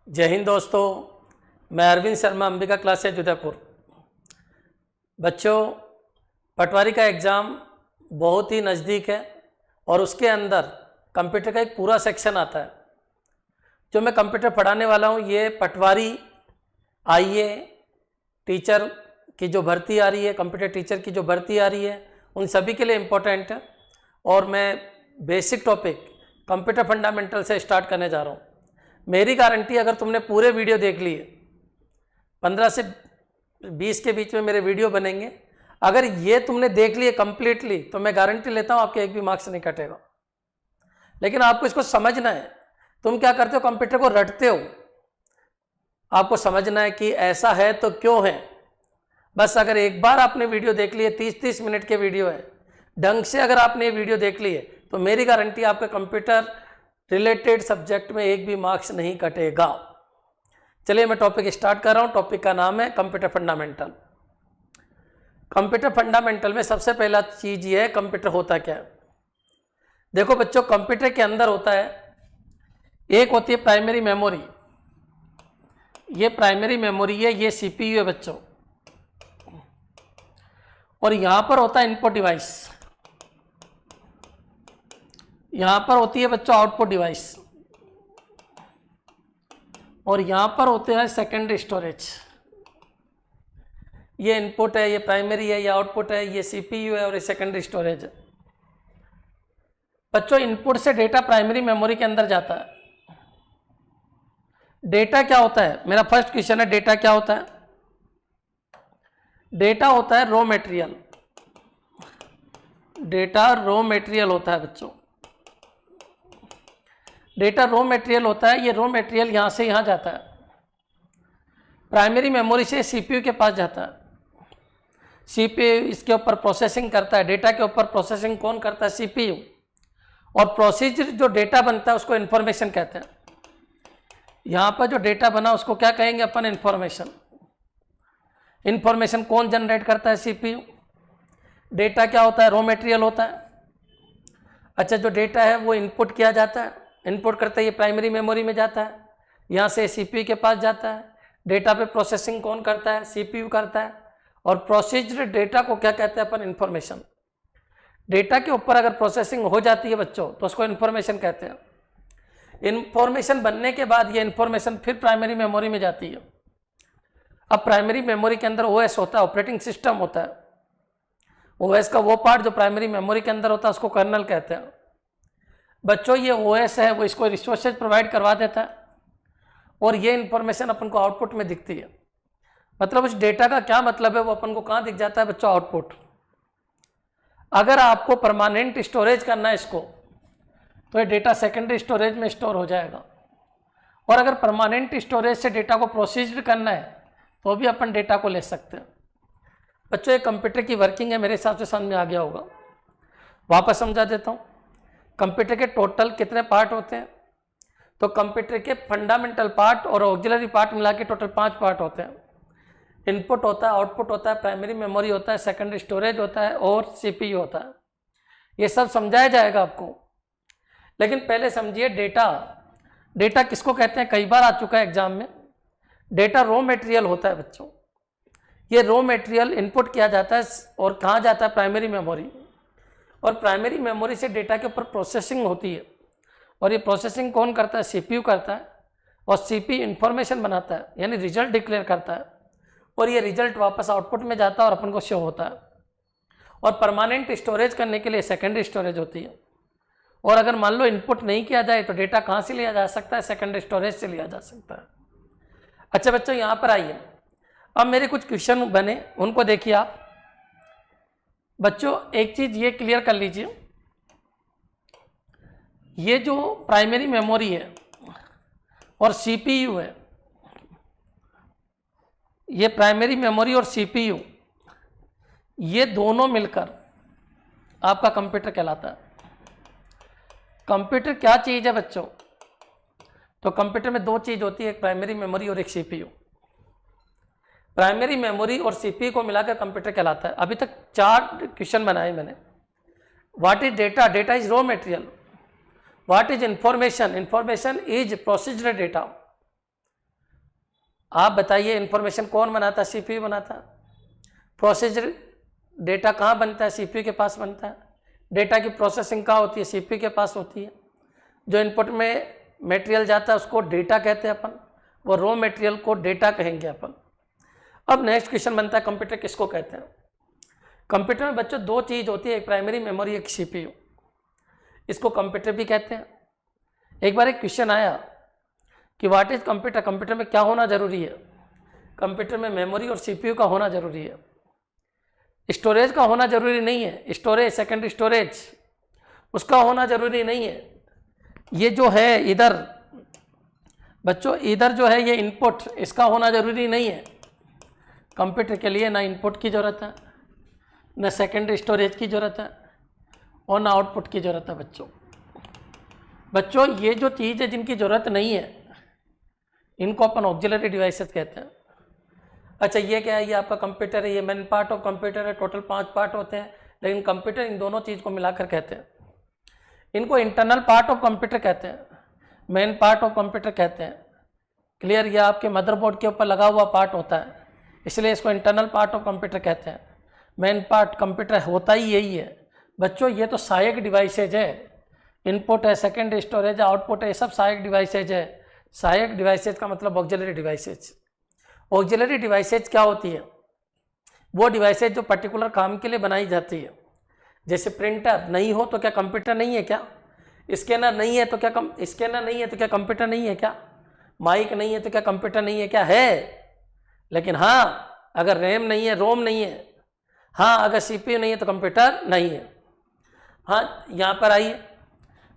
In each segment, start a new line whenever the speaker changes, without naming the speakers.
जय हिंद दोस्तों। मैं अरविंद शर्मा, अंबिका क्लासेज उदयपुर। बच्चों, पटवारी का एग्ज़ाम बहुत ही नज़दीक है और उसके अंदर कंप्यूटर का एक पूरा सेक्शन आता है। जो मैं कंप्यूटर पढ़ाने वाला हूँ, ये पटवारी आईए टीचर की जो भर्ती आ रही है, कंप्यूटर टीचर की जो भर्ती आ रही है, उन सभी के लिए इम्पोर्टेंट है। और मैं बेसिक टॉपिक कंप्यूटर फंडामेंटल से स्टार्ट करने जा रहा हूँ। मेरी गारंटी, अगर तुमने पूरे वीडियो देख लिए, 15 से 20 के बीच में मेरे वीडियो बनेंगे, अगर ये तुमने देख लिए कंप्लीटली, तो मैं गारंटी लेता हूँ आपके एक भी मार्क्स नहीं कटेगा। लेकिन आपको इसको समझना है। तुम क्या करते हो, कंप्यूटर को रटते हो। आपको समझना है कि ऐसा है तो क्यों है। बस अगर एक बार आपने वीडियो देख लिए, 30-30 मिनट के वीडियो है, ढंग से अगर आपने ये वीडियो देख लिए, तो मेरी गारंटी आपके कंप्यूटर रिलेटेड सब्जेक्ट में एक भी मार्क्स नहीं कटेगा। चलिए मैं टॉपिक स्टार्ट कर रहा हूं। टॉपिक का नाम है कंप्यूटर फंडामेंटल। कंप्यूटर फंडामेंटल में सबसे पहला चीज ये है, कंप्यूटर होता क्या है। देखो बच्चों, कंप्यूटर के अंदर होता है, एक होती है प्राइमरी मेमोरी। ये प्राइमरी मेमोरी है, ये सीपीयू है बच्चों। और यहां पर होता है इनपुट डिवाइस, यहां पर होती है बच्चों आउटपुट डिवाइस, और यहां पर होते हैं सेकेंडरी स्टोरेज। ये इनपुट है, ये प्राइमरी है, ये आउटपुट है, ये सीपीयू है और ये सेकेंडरी स्टोरेज है। बच्चों, इनपुट से डेटा प्राइमरी मेमोरी के अंदर जाता है। डेटा क्या होता है, मेरा फर्स्ट क्वेश्चन है, डेटा क्या होता है। डेटा होता है raw material. Data raw material होता है बच्चों। डेटा रॉ मटेरियल होता है। ये रॉ मटेरियल यहां से यहां जाता है, प्राइमरी मेमोरी से सीपीयू के पास जाता है। सीपीयू इसके ऊपर प्रोसेसिंग करता है। डेटा के ऊपर प्रोसेसिंग कौन करता है, सीपीयू। और प्रोसीजर जो डेटा बनता है उसको इंफॉर्मेशन कहते हैं। यहां पर जो डेटा बना उसको क्या कहेंगे अपन, इंफॉर्मेशन। इंफॉर्मेशन कौन जनरेट करता है, सीपीयू। डेटा क्या होता है, रॉ मटेरियल होता है। अच्छा, जो डेटा है वो इनपुट किया जाता है, इनपुट करता है, ये प्राइमरी मेमोरी में जाता है, यहाँ से सीपीयू के पास जाता है। डेटा पे प्रोसेसिंग कौन करता है, सीपीयू करता है। और प्रोसीजर डेटा को क्या कहते हैं अपन, इंफॉर्मेशन। डेटा के ऊपर अगर प्रोसेसिंग हो जाती है बच्चों, तो उसको इंफॉर्मेशन कहते हैं। इंफॉर्मेशन बनने के बाद ये इंफॉर्मेशन फिर प्राइमरी मेमोरी में जाती है। अब प्राइमरी मेमोरी के अंदर ओएस होता है, ऑपरेटिंग सिस्टम होता है। ओएस का वो पार्ट जो प्राइमरी मेमोरी के अंदर होता है उसको कर्नल कहते हैं। बच्चों, ये ओएस है, वो इसको रिसोर्सेज प्रोवाइड करवा देता है और ये इंफॉर्मेशन अपन को आउटपुट में दिखती है। मतलब उस डेटा का क्या मतलब है, वो अपन को कहाँ दिख जाता है बच्चों, आउटपुट। अगर आपको परमानेंट स्टोरेज करना है इसको, तो ये डेटा सेकेंडरी स्टोरेज में स्टोर हो जाएगा। और अगर परमानेंट स्टोरेज से डेटा को प्रोसीजर करना है, तो भी अपन डेटा को ले सकते हैं। बच्चों, ये कंप्यूटर की वर्किंग है, मेरे हिसाब से समझ में आ गया होगा। वापस समझा देता हूँ। कंप्यूटर के टोटल कितने पार्ट होते हैं, तो कंप्यूटर के फंडामेंटल पार्ट और ऑक्सिलरी पार्ट मिला के टोटल 5 पार्ट होते हैं। इनपुट होता है, आउटपुट होता है, प्राइमरी मेमोरी होता है, सेकेंडरी स्टोरेज होता है और सीपीयू होता है। ये सब समझाया जाएगा आपको। लेकिन पहले समझिए डेटा। डेटा किसको कहते हैं, कई बार आ चुका है एग्जाम में। डेटा रॉ मटेरियल होता है बच्चों। ये रॉ मटेरियल इनपुट किया जाता है और कहाँ जाता है, प्राइमरी मेमोरी। और प्राइमरी मेमोरी से डेटा के ऊपर प्रोसेसिंग होती है, और ये प्रोसेसिंग कौन करता है, सीपीयू करता है। और सीपीयू इंफॉर्मेशन बनाता है, यानी रिजल्ट डिक्लेयर करता है, और ये रिजल्ट वापस आउटपुट में जाता है और अपन को शो होता है। और परमानेंट स्टोरेज करने के लिए सेकेंडरी स्टोरेज होती है। और अगर मान लो इनपुट नहीं किया जाए, तो डेटा कहाँ से लिया जा सकता है, सेकेंडरी स्टोरेज से लिया जा सकता है। अच्छा बच्चों, यहाँ पर आइए। अब मेरे कुछ क्वेश्चन बने, उनको देखिए आप। बच्चों, एक चीज ये क्लियर कर लीजिए, ये जो प्राइमरी मेमोरी है और सीपीयू है, ये प्राइमरी मेमोरी और सीपीयू, ये दोनों मिलकर आपका कंप्यूटर कहलाता है। कंप्यूटर क्या चीज है बच्चों, तो कंप्यूटर में 2 चीज होती है, एक प्राइमरी मेमोरी और एक सीपीयू। प्राइमरी मेमोरी और सीपीयू को मिलाकर कंप्यूटर कहलाता है। अभी तक 4 क्वेश्चन बनाए मैंने। What is data, data is raw material. What is information, information is procedure data. आप बताइए इंफॉर्मेशन कौन बनाता है? सीपीयू बनाता है। प्रोसेसर डेटा कहाँ बनता है? सीपीयू के पास बनता है। डेटा की प्रोसेसिंग कहाँ होती है? सीपीयू के पास होती है। जो इनपुट में मटेरियल जाता है उसको डेटा कहते हैं अपन, वो रॉ मटेरियल को डेटा कहेंगे अपन। अब नेक्स्ट क्वेश्चन बनता है कंप्यूटर किसको कहते हैं? कंप्यूटर में बच्चों दो चीज़ होती है, एक प्राइमरी मेमोरी, एक सीपीयू। इसको कंप्यूटर भी कहते हैं। एक बार एक क्वेश्चन आया कि व्हाट इज कंप्यूटर, कंप्यूटर में क्या होना जरूरी है? कंप्यूटर में मेमोरी और सीपीयू का होना जरूरी है, स्टोरेज का होना जरूरी नहीं है। स्टोरेज, सेकेंडरी स्टोरेज, उसका होना जरूरी नहीं है। ये जो है इधर बच्चों, इधर जो है ये इनपुट, इसका होना जरूरी नहीं है। कंप्यूटर के लिए ना इनपुट की ज़रूरत है, ना सेकेंडरी स्टोरेज की ज़रूरत है, और ना आउटपुट की ज़रूरत है। बच्चों ये जो चीज़ है जिनकी ज़रूरत नहीं है, इनको अपन ऑक्सिलरी डिवाइसेस कहते हैं। अच्छा ये क्या है? ये आपका कंप्यूटर है, ये मेन पार्ट ऑफ कंप्यूटर है। टोटल 5 पार्ट होते हैं, लेकिन कंप्यूटर इन दोनों चीज़ को मिलाकर कहते हैं। इनको इंटरनल पार्ट ऑफ कंप्यूटर कहते हैं, मेन पार्ट ऑफ कंप्यूटर कहते हैं। क्लियर? ये आपके मदरबोर्ड के ऊपर लगा हुआ पार्ट होता है, इसलिए इसको इंटरनल पार्ट ऑफ कंप्यूटर कहते हैं। मेन पार्ट कंप्यूटर होता ही यही है। बच्चों ये तो सहायक डिवाइसेज है, इनपुट है, सेकेंडरी स्टोरेज है, आउटपुट है, ये सब सहायक डिवाइसेज है। सहायक डिवाइसेज का मतलब ऑक्सिलरी डिवाइसेज। ऑक्सिलरी डिवाइसेज क्या होती है? वो डिवाइसेज जो पर्टिकुलर काम के लिए बनाई जाती है। जैसे प्रिंटर नहीं हो तो क्या कंप्यूटर नहीं है क्या? स्कैनर नहीं है तो क्या स्कैनर नहीं है तो क्या कंप्यूटर नहीं है क्या? माइक नहीं है तो क्या कंप्यूटर नहीं है क्या? है। लेकिन हाँ, अगर रैम नहीं है, रोम नहीं है, हाँ अगर सीपीयू नहीं है तो कंप्यूटर नहीं है। हाँ यहाँ पर आइए,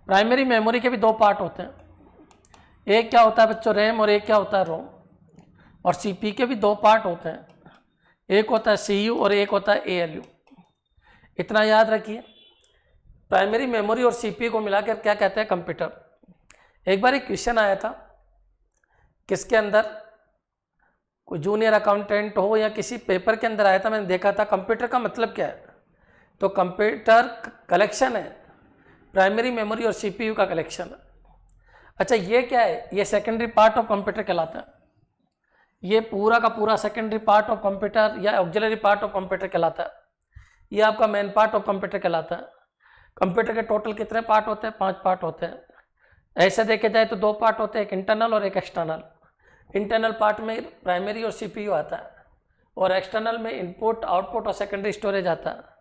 प्राइमरी मेमोरी के भी दो पार्ट होते हैं। एक क्या होता है बच्चों? रैम, और एक क्या होता है? रोम। और सीपीयू के भी दो पार्ट होते हैं, एक होता है सीयू और एक होता है एएलयू। इतना याद रखिए, प्राइमरी मेमोरी और सीपीयू को मिलाकर क्या कहते हैं? कंप्यूटर। एक बार एक क्वेश्चन आया था, किसके अंदर, कोई जूनियर अकाउंटेंट हो या किसी पेपर के अंदर आया था, मैंने देखा था कंप्यूटर का मतलब क्या है। तो कंप्यूटर कलेक्शन है, प्राइमरी मेमोरी और सीपीयू का कलेक्शन है। अच्छा ये क्या है? ये सेकेंडरी पार्ट ऑफ कंप्यूटर कहलाता है। ये पूरा का पूरा सेकेंडरी पार्ट ऑफ कंप्यूटर या ऑक्सिलरी पार्ट ऑफ कंप्यूटर कहलाता है। ये आपका मेन पार्ट ऑफ कंप्यूटर कहलाता है। कंप्यूटर के टोटल कितने पार्ट होते हैं? 5 पार्ट होते हैं। ऐसे देखे जाए तो 2 पार्ट होते हैं, एक इंटरनल और एक एक्सटर्नल। इंटरनल पार्ट में प्राइमरी और सीपीयू आता है, और एक्सटर्नल में इनपुट, आउटपुट और सेकेंडरी स्टोरेज आता है।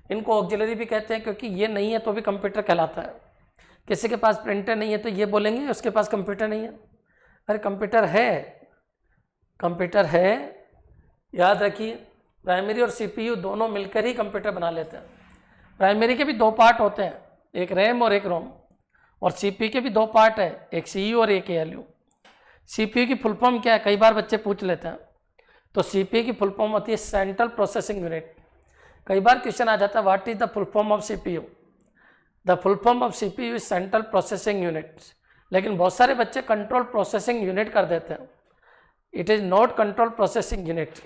इनको ऑक्सिलरी भी कहते हैं, क्योंकि ये नहीं है तो भी कंप्यूटर कहलाता है। किसी के पास प्रिंटर नहीं है तो ये बोलेंगे उसके पास कंप्यूटर नहीं है। अरे कंप्यूटर है, कंप्यूटर है। याद रखिए, प्राइमरी और सीपीयू दोनों मिलकर ही कंप्यूटर बना लेते हैं। प्राइमरी के भी 2 पार्ट होते हैं, एक रैम और एक रोम। और सीपीयू के भी 2 पार्ट है, एक सीयू और एक एएलयू। सीपीयू की फुल फॉर्म क्या है? कई बार बच्चे पूछ लेते हैं। तो सीपीयू की फुल फॉर्म होती है सेंट्रल प्रोसेसिंग यूनिट। कई बार क्वेश्चन आ जाता है, what is the full form of CPU? The full form of CPU is central processing unit. लेकिन बहुत सारे बच्चे कंट्रोल प्रोसेसिंग यूनिट कर देते हैं। It is not control processing unit,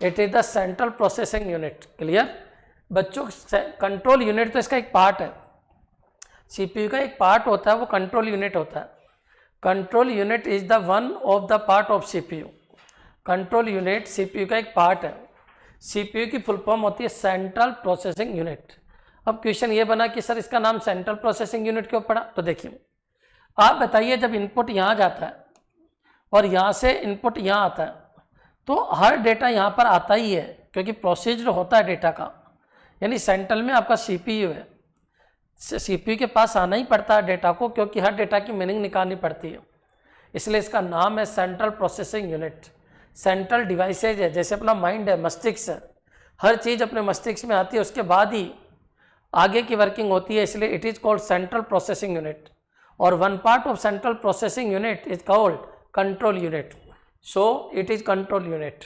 it is the central processing unit. Clear बच्चों? Control unit तो इसका एक पार्ट है, सीपीयू का एक पार्ट होता है, वो कंट्रोल यूनिट होता है। Control unit is the one of the part of CPU. Control unit CPU का एक पार्ट है। सीपीयू की फुल फॉर्म होती है सेंट्रल प्रोसेसिंग यूनिट। अब क्वेश्चन ये बना कि सर इसका नाम सेंट्रल प्रोसेसिंग यूनिट क्यों पड़ा? तो देखिए, आप बताइए, जब इनपुट यहाँ जाता है और यहाँ से इनपुट यहाँ आता है, तो हर डेटा यहाँ पर आता ही है, क्योंकि प्रोसीजर होता है डेटा का। यानी सेंट्रल में आपका सीपीयू है, सीपीयू के पास आना ही पड़ता है डेटा को, क्योंकि हर डेटा की मीनिंग निकालनी पड़ती है। इसलिए इसका नाम है central processing unit. Central devices है, जैसे अपना माइंड है, मस्तिष्क है, हर चीज़ अपने मस्तिष्क में आती है, उसके बाद ही आगे की वर्किंग होती है। इसलिए it is called central processing unit. और one part of central processing unit is called control unit. So it is control unit.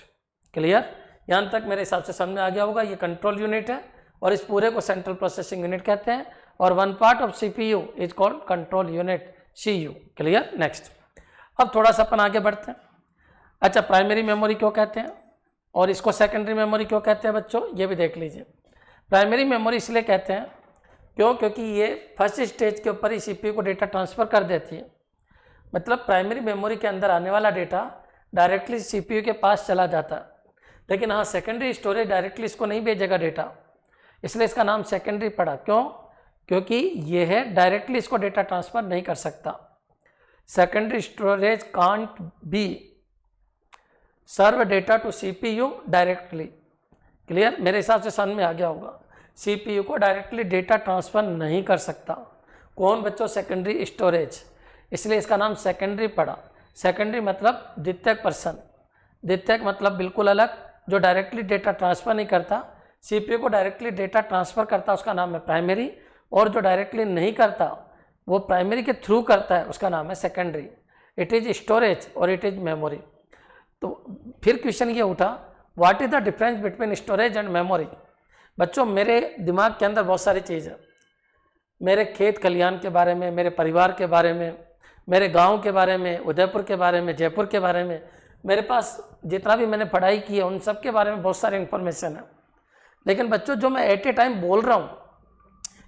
Clear? यहाँ तक मेरे हिसाब से समझ में आ गया होगा। ये कंट्रोल यूनिट है और इस पूरे को सेंट्रल प्रोसेसिंग यूनिट कहते हैं। और one part of CPU is called control unit, CU. Clear? Next, अब थोड़ा सा अपन आगे बढ़ते हैं। अच्छा, प्राइमरी मेमोरी क्यों कहते हैं और इसको सेकेंडरी मेमोरी क्यों कहते हैं बच्चों, ये भी देख लीजिए। प्राइमरी मेमोरी इसलिए कहते हैं क्योंकि ये फर्स्ट स्टेज के ऊपर ही सीपीयू को डेटा ट्रांसफ़र कर देती है। मतलब प्राइमरी मेमोरी के अंदर आने वाला डेटा डायरेक्टली सीपीयू के पास चला जाता है, लेकिन हाँ सेकेंडरी स्टोरेज डायरेक्टली इसको नहीं भेजेगा डेटा, इसलिए इसका नाम सेकेंडरी पड़ा। क्यों? क्योंकि ये है डायरेक्टली इसको डेटा ट्रांसफर नहीं कर सकता। Secondary storage can't be serve data to CPU directly. Clear? मेरे हिसाब से समझ में आ गया होगा। सीपीयू को डायरेक्टली डेटा ट्रांसफर नहीं कर सकता कौन बच्चों? सेकेंडरी स्टोरेज, इसलिए इसका नाम सेकेंडरी पड़ा। सेकेंडरी मतलब द्वितीयक पर्सन, द्वितीयक मतलब बिल्कुल अलग, जो डायरेक्टली डेटा ट्रांसफर नहीं करता। सीपीयू को डायरेक्टली डेटा ट्रांसफर करता उसका नाम है प्राइमरी, और जो डायरेक्टली नहीं करता वो प्राइमरी के थ्रू करता है उसका नाम है सेकेंडरी। इट इज स्टोरेज और इट इज मेमोरी। तो फिर क्वेश्चन ये उठा, what is the difference between storage and memory? बच्चों मेरे दिमाग के अंदर बहुत सारी चीज़ है, मेरे खेत खलिहान के बारे में, मेरे परिवार के बारे में, मेरे गांव के बारे में, उदयपुर के बारे में, जयपुर के बारे में, मेरे पास जितना भी मैंने पढ़ाई की है उन सब के बारे में बहुत सारी इन्फॉर्मेशन है। लेकिन बच्चों जो मैं एट ए टाइम बोल रहा हूँ,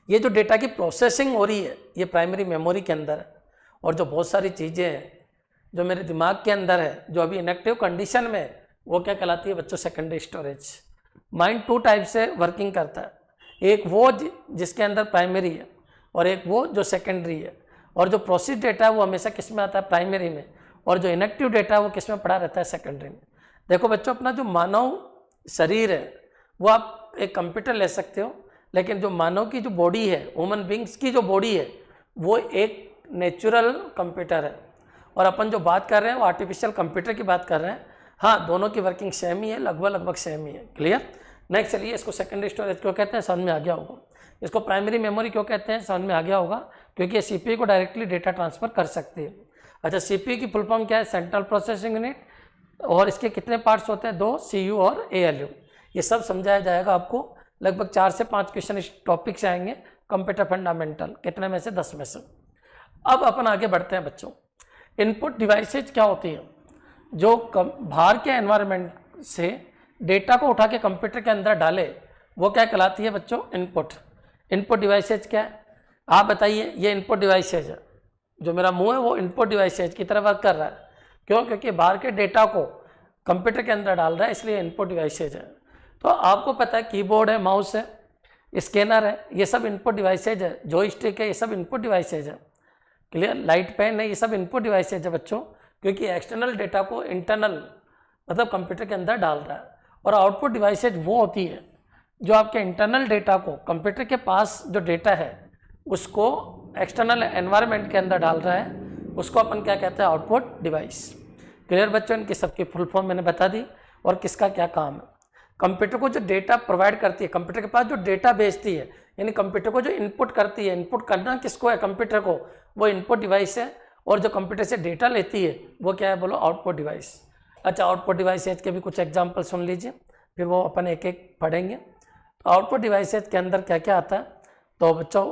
ये जो डेटा की प्रोसेसिंग हो रही है ये प्राइमरी मेमोरी के अंदर है, और जो बहुत सारी चीज़ें हैं जो मेरे दिमाग के अंदर है जो अभी इनएक्टिव कंडीशन में है, वो क्या कहलाती है बच्चों? Secondary storage. Mind two type से वर्किंग करता है, एक वो जिसके अंदर प्राइमरी है और एक वो जो सेकेंडरी है। और जो प्रोसेस डेटा है वो हमेशा किस में आता है? प्राइमरी में, और जो इनएक्टिव डेटा है वो किस में पड़ा रहता है? सेकेंडरी में। देखो बच्चों अपना जो मानव शरीर है वो आप एक कंप्यूटर ले सकते हो, लेकिन जो मानव की जो बॉडी है, ह्यूमन बींग्स की जो बॉडी है, वो एक नेचुरल कंप्यूटर है, और अपन जो बात कर रहे हैं वो आर्टिफिशियल कंप्यूटर की बात कर रहे हैं। हाँ दोनों की वर्किंग सेम ही है, लगभग सेम ही है। क्लियर? नेक्स्ट चलिए, इसको सेकेंडरी स्टोरेज क्यों कहते हैं समझ में आ गया होगा। इसको प्राइमरी मेमोरी क्यों कहते हैं समझ में आ गया होगा, क्योंकि ये सीपीयू को डायरेक्टली डेटा ट्रांसफर कर सकती है। अच्छा, सीपीयू की फुल फॉर्म क्या है? Central processing unit. और इसके कितने पार्ट्स होते हैं? 2, सीयू और एएलयू। ये सब समझाया जाएगा आपको। लगभग 4 से 5 क्वेश्चन इस टॉपिक से आएंगे, कंप्यूटर फंडामेंटल। कितने में से? 10 में से। अब अपन आगे बढ़ते हैं बच्चों। इनपुट डिवाइसेज क्या होती है? जो बाहर के एनवायरनमेंट से डेटा को उठा के कंप्यूटर के अंदर डाले, वो क्या कहलाती है बच्चों? इनपुट। इनपुट डिवाइसेज क्या है आप बताइए? ये इनपुट डिवाइसेज है, जो मेरा मुंह है वो इनपुट डिवाइसेज की तरह वर्क कर रहा है। क्यों? क्योंकि बाहर के डेटा को कंप्यूटर के अंदर डाल रहा है, इसलिए इनपुट डिवाइसेज है। तो आपको पता है कीबोर्ड है, माउस है, स्कैनर है, ये सब इनपुट डिवाइसेज है। जॉयस्टिक है, ये सब इनपुट डिवाइसेज है। क्लियर? लाइट पेन है, ये सब इनपुट डिवाइसेज है बच्चों, क्योंकि एक्सटर्नल डेटा को इंटरनल मतलब कंप्यूटर के अंदर डाल रहा है। और आउटपुट डिवाइसेज वो होती है जो आपके इंटरनल डेटा को, कंप्यूटर के पास जो डेटा है उसको एक्सटर्नल एनवायरनमेंट के अंदर डाल रहा है, उसको अपन क्या कहते हैं? Output device. क्लियर बच्चों? इनकी सबकी फुल फॉर्म मैंने बता दी और किसका क्या काम है। कंप्यूटर को जो डेटा प्रोवाइड करती है, कंप्यूटर के पास जो डेटा भेजती है, यानी कंप्यूटर को जो इनपुट करती है, इनपुट करना किसको है? कंप्यूटर को, वो इनपुट डिवाइस है। और जो कंप्यूटर से डेटा लेती है वो क्या है? बोलो, आउटपुट डिवाइस। अच्छा, आउटपुट डिवाइसेज के भी कुछ एग्जाम्पल सुन लीजिए, फिर वो अपन एक एक पढ़ेंगे। तो आउटपुट डिवाइसेज के अंदर क्या क्या आता है? तो बच्चों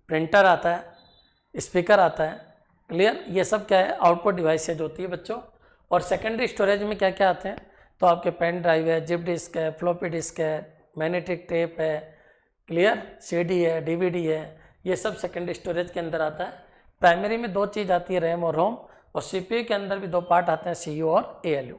प्रिंटर आता है, स्पीकर आता है। क्लियर? ये सब क्या है? आउटपुट डिवाइसेज होती है बच्चों। और सेकेंडरी स्टोरेज में क्या क्या आते हैं? तो आपके पेन ड्राइव है, जिप डिस्क है, फ्लॉपी डिस्क है, मैग्नेटिक टेप है। क्लियर? सीडी है, डीवीडी है, ये सब सेकेंडरी स्टोरेज के अंदर आता है। प्राइमरी में 2 चीज़ आती है, रैम और रोम। और सीपीयू के अंदर भी 2 पार्ट आते हैं, सीयू और एएलयू।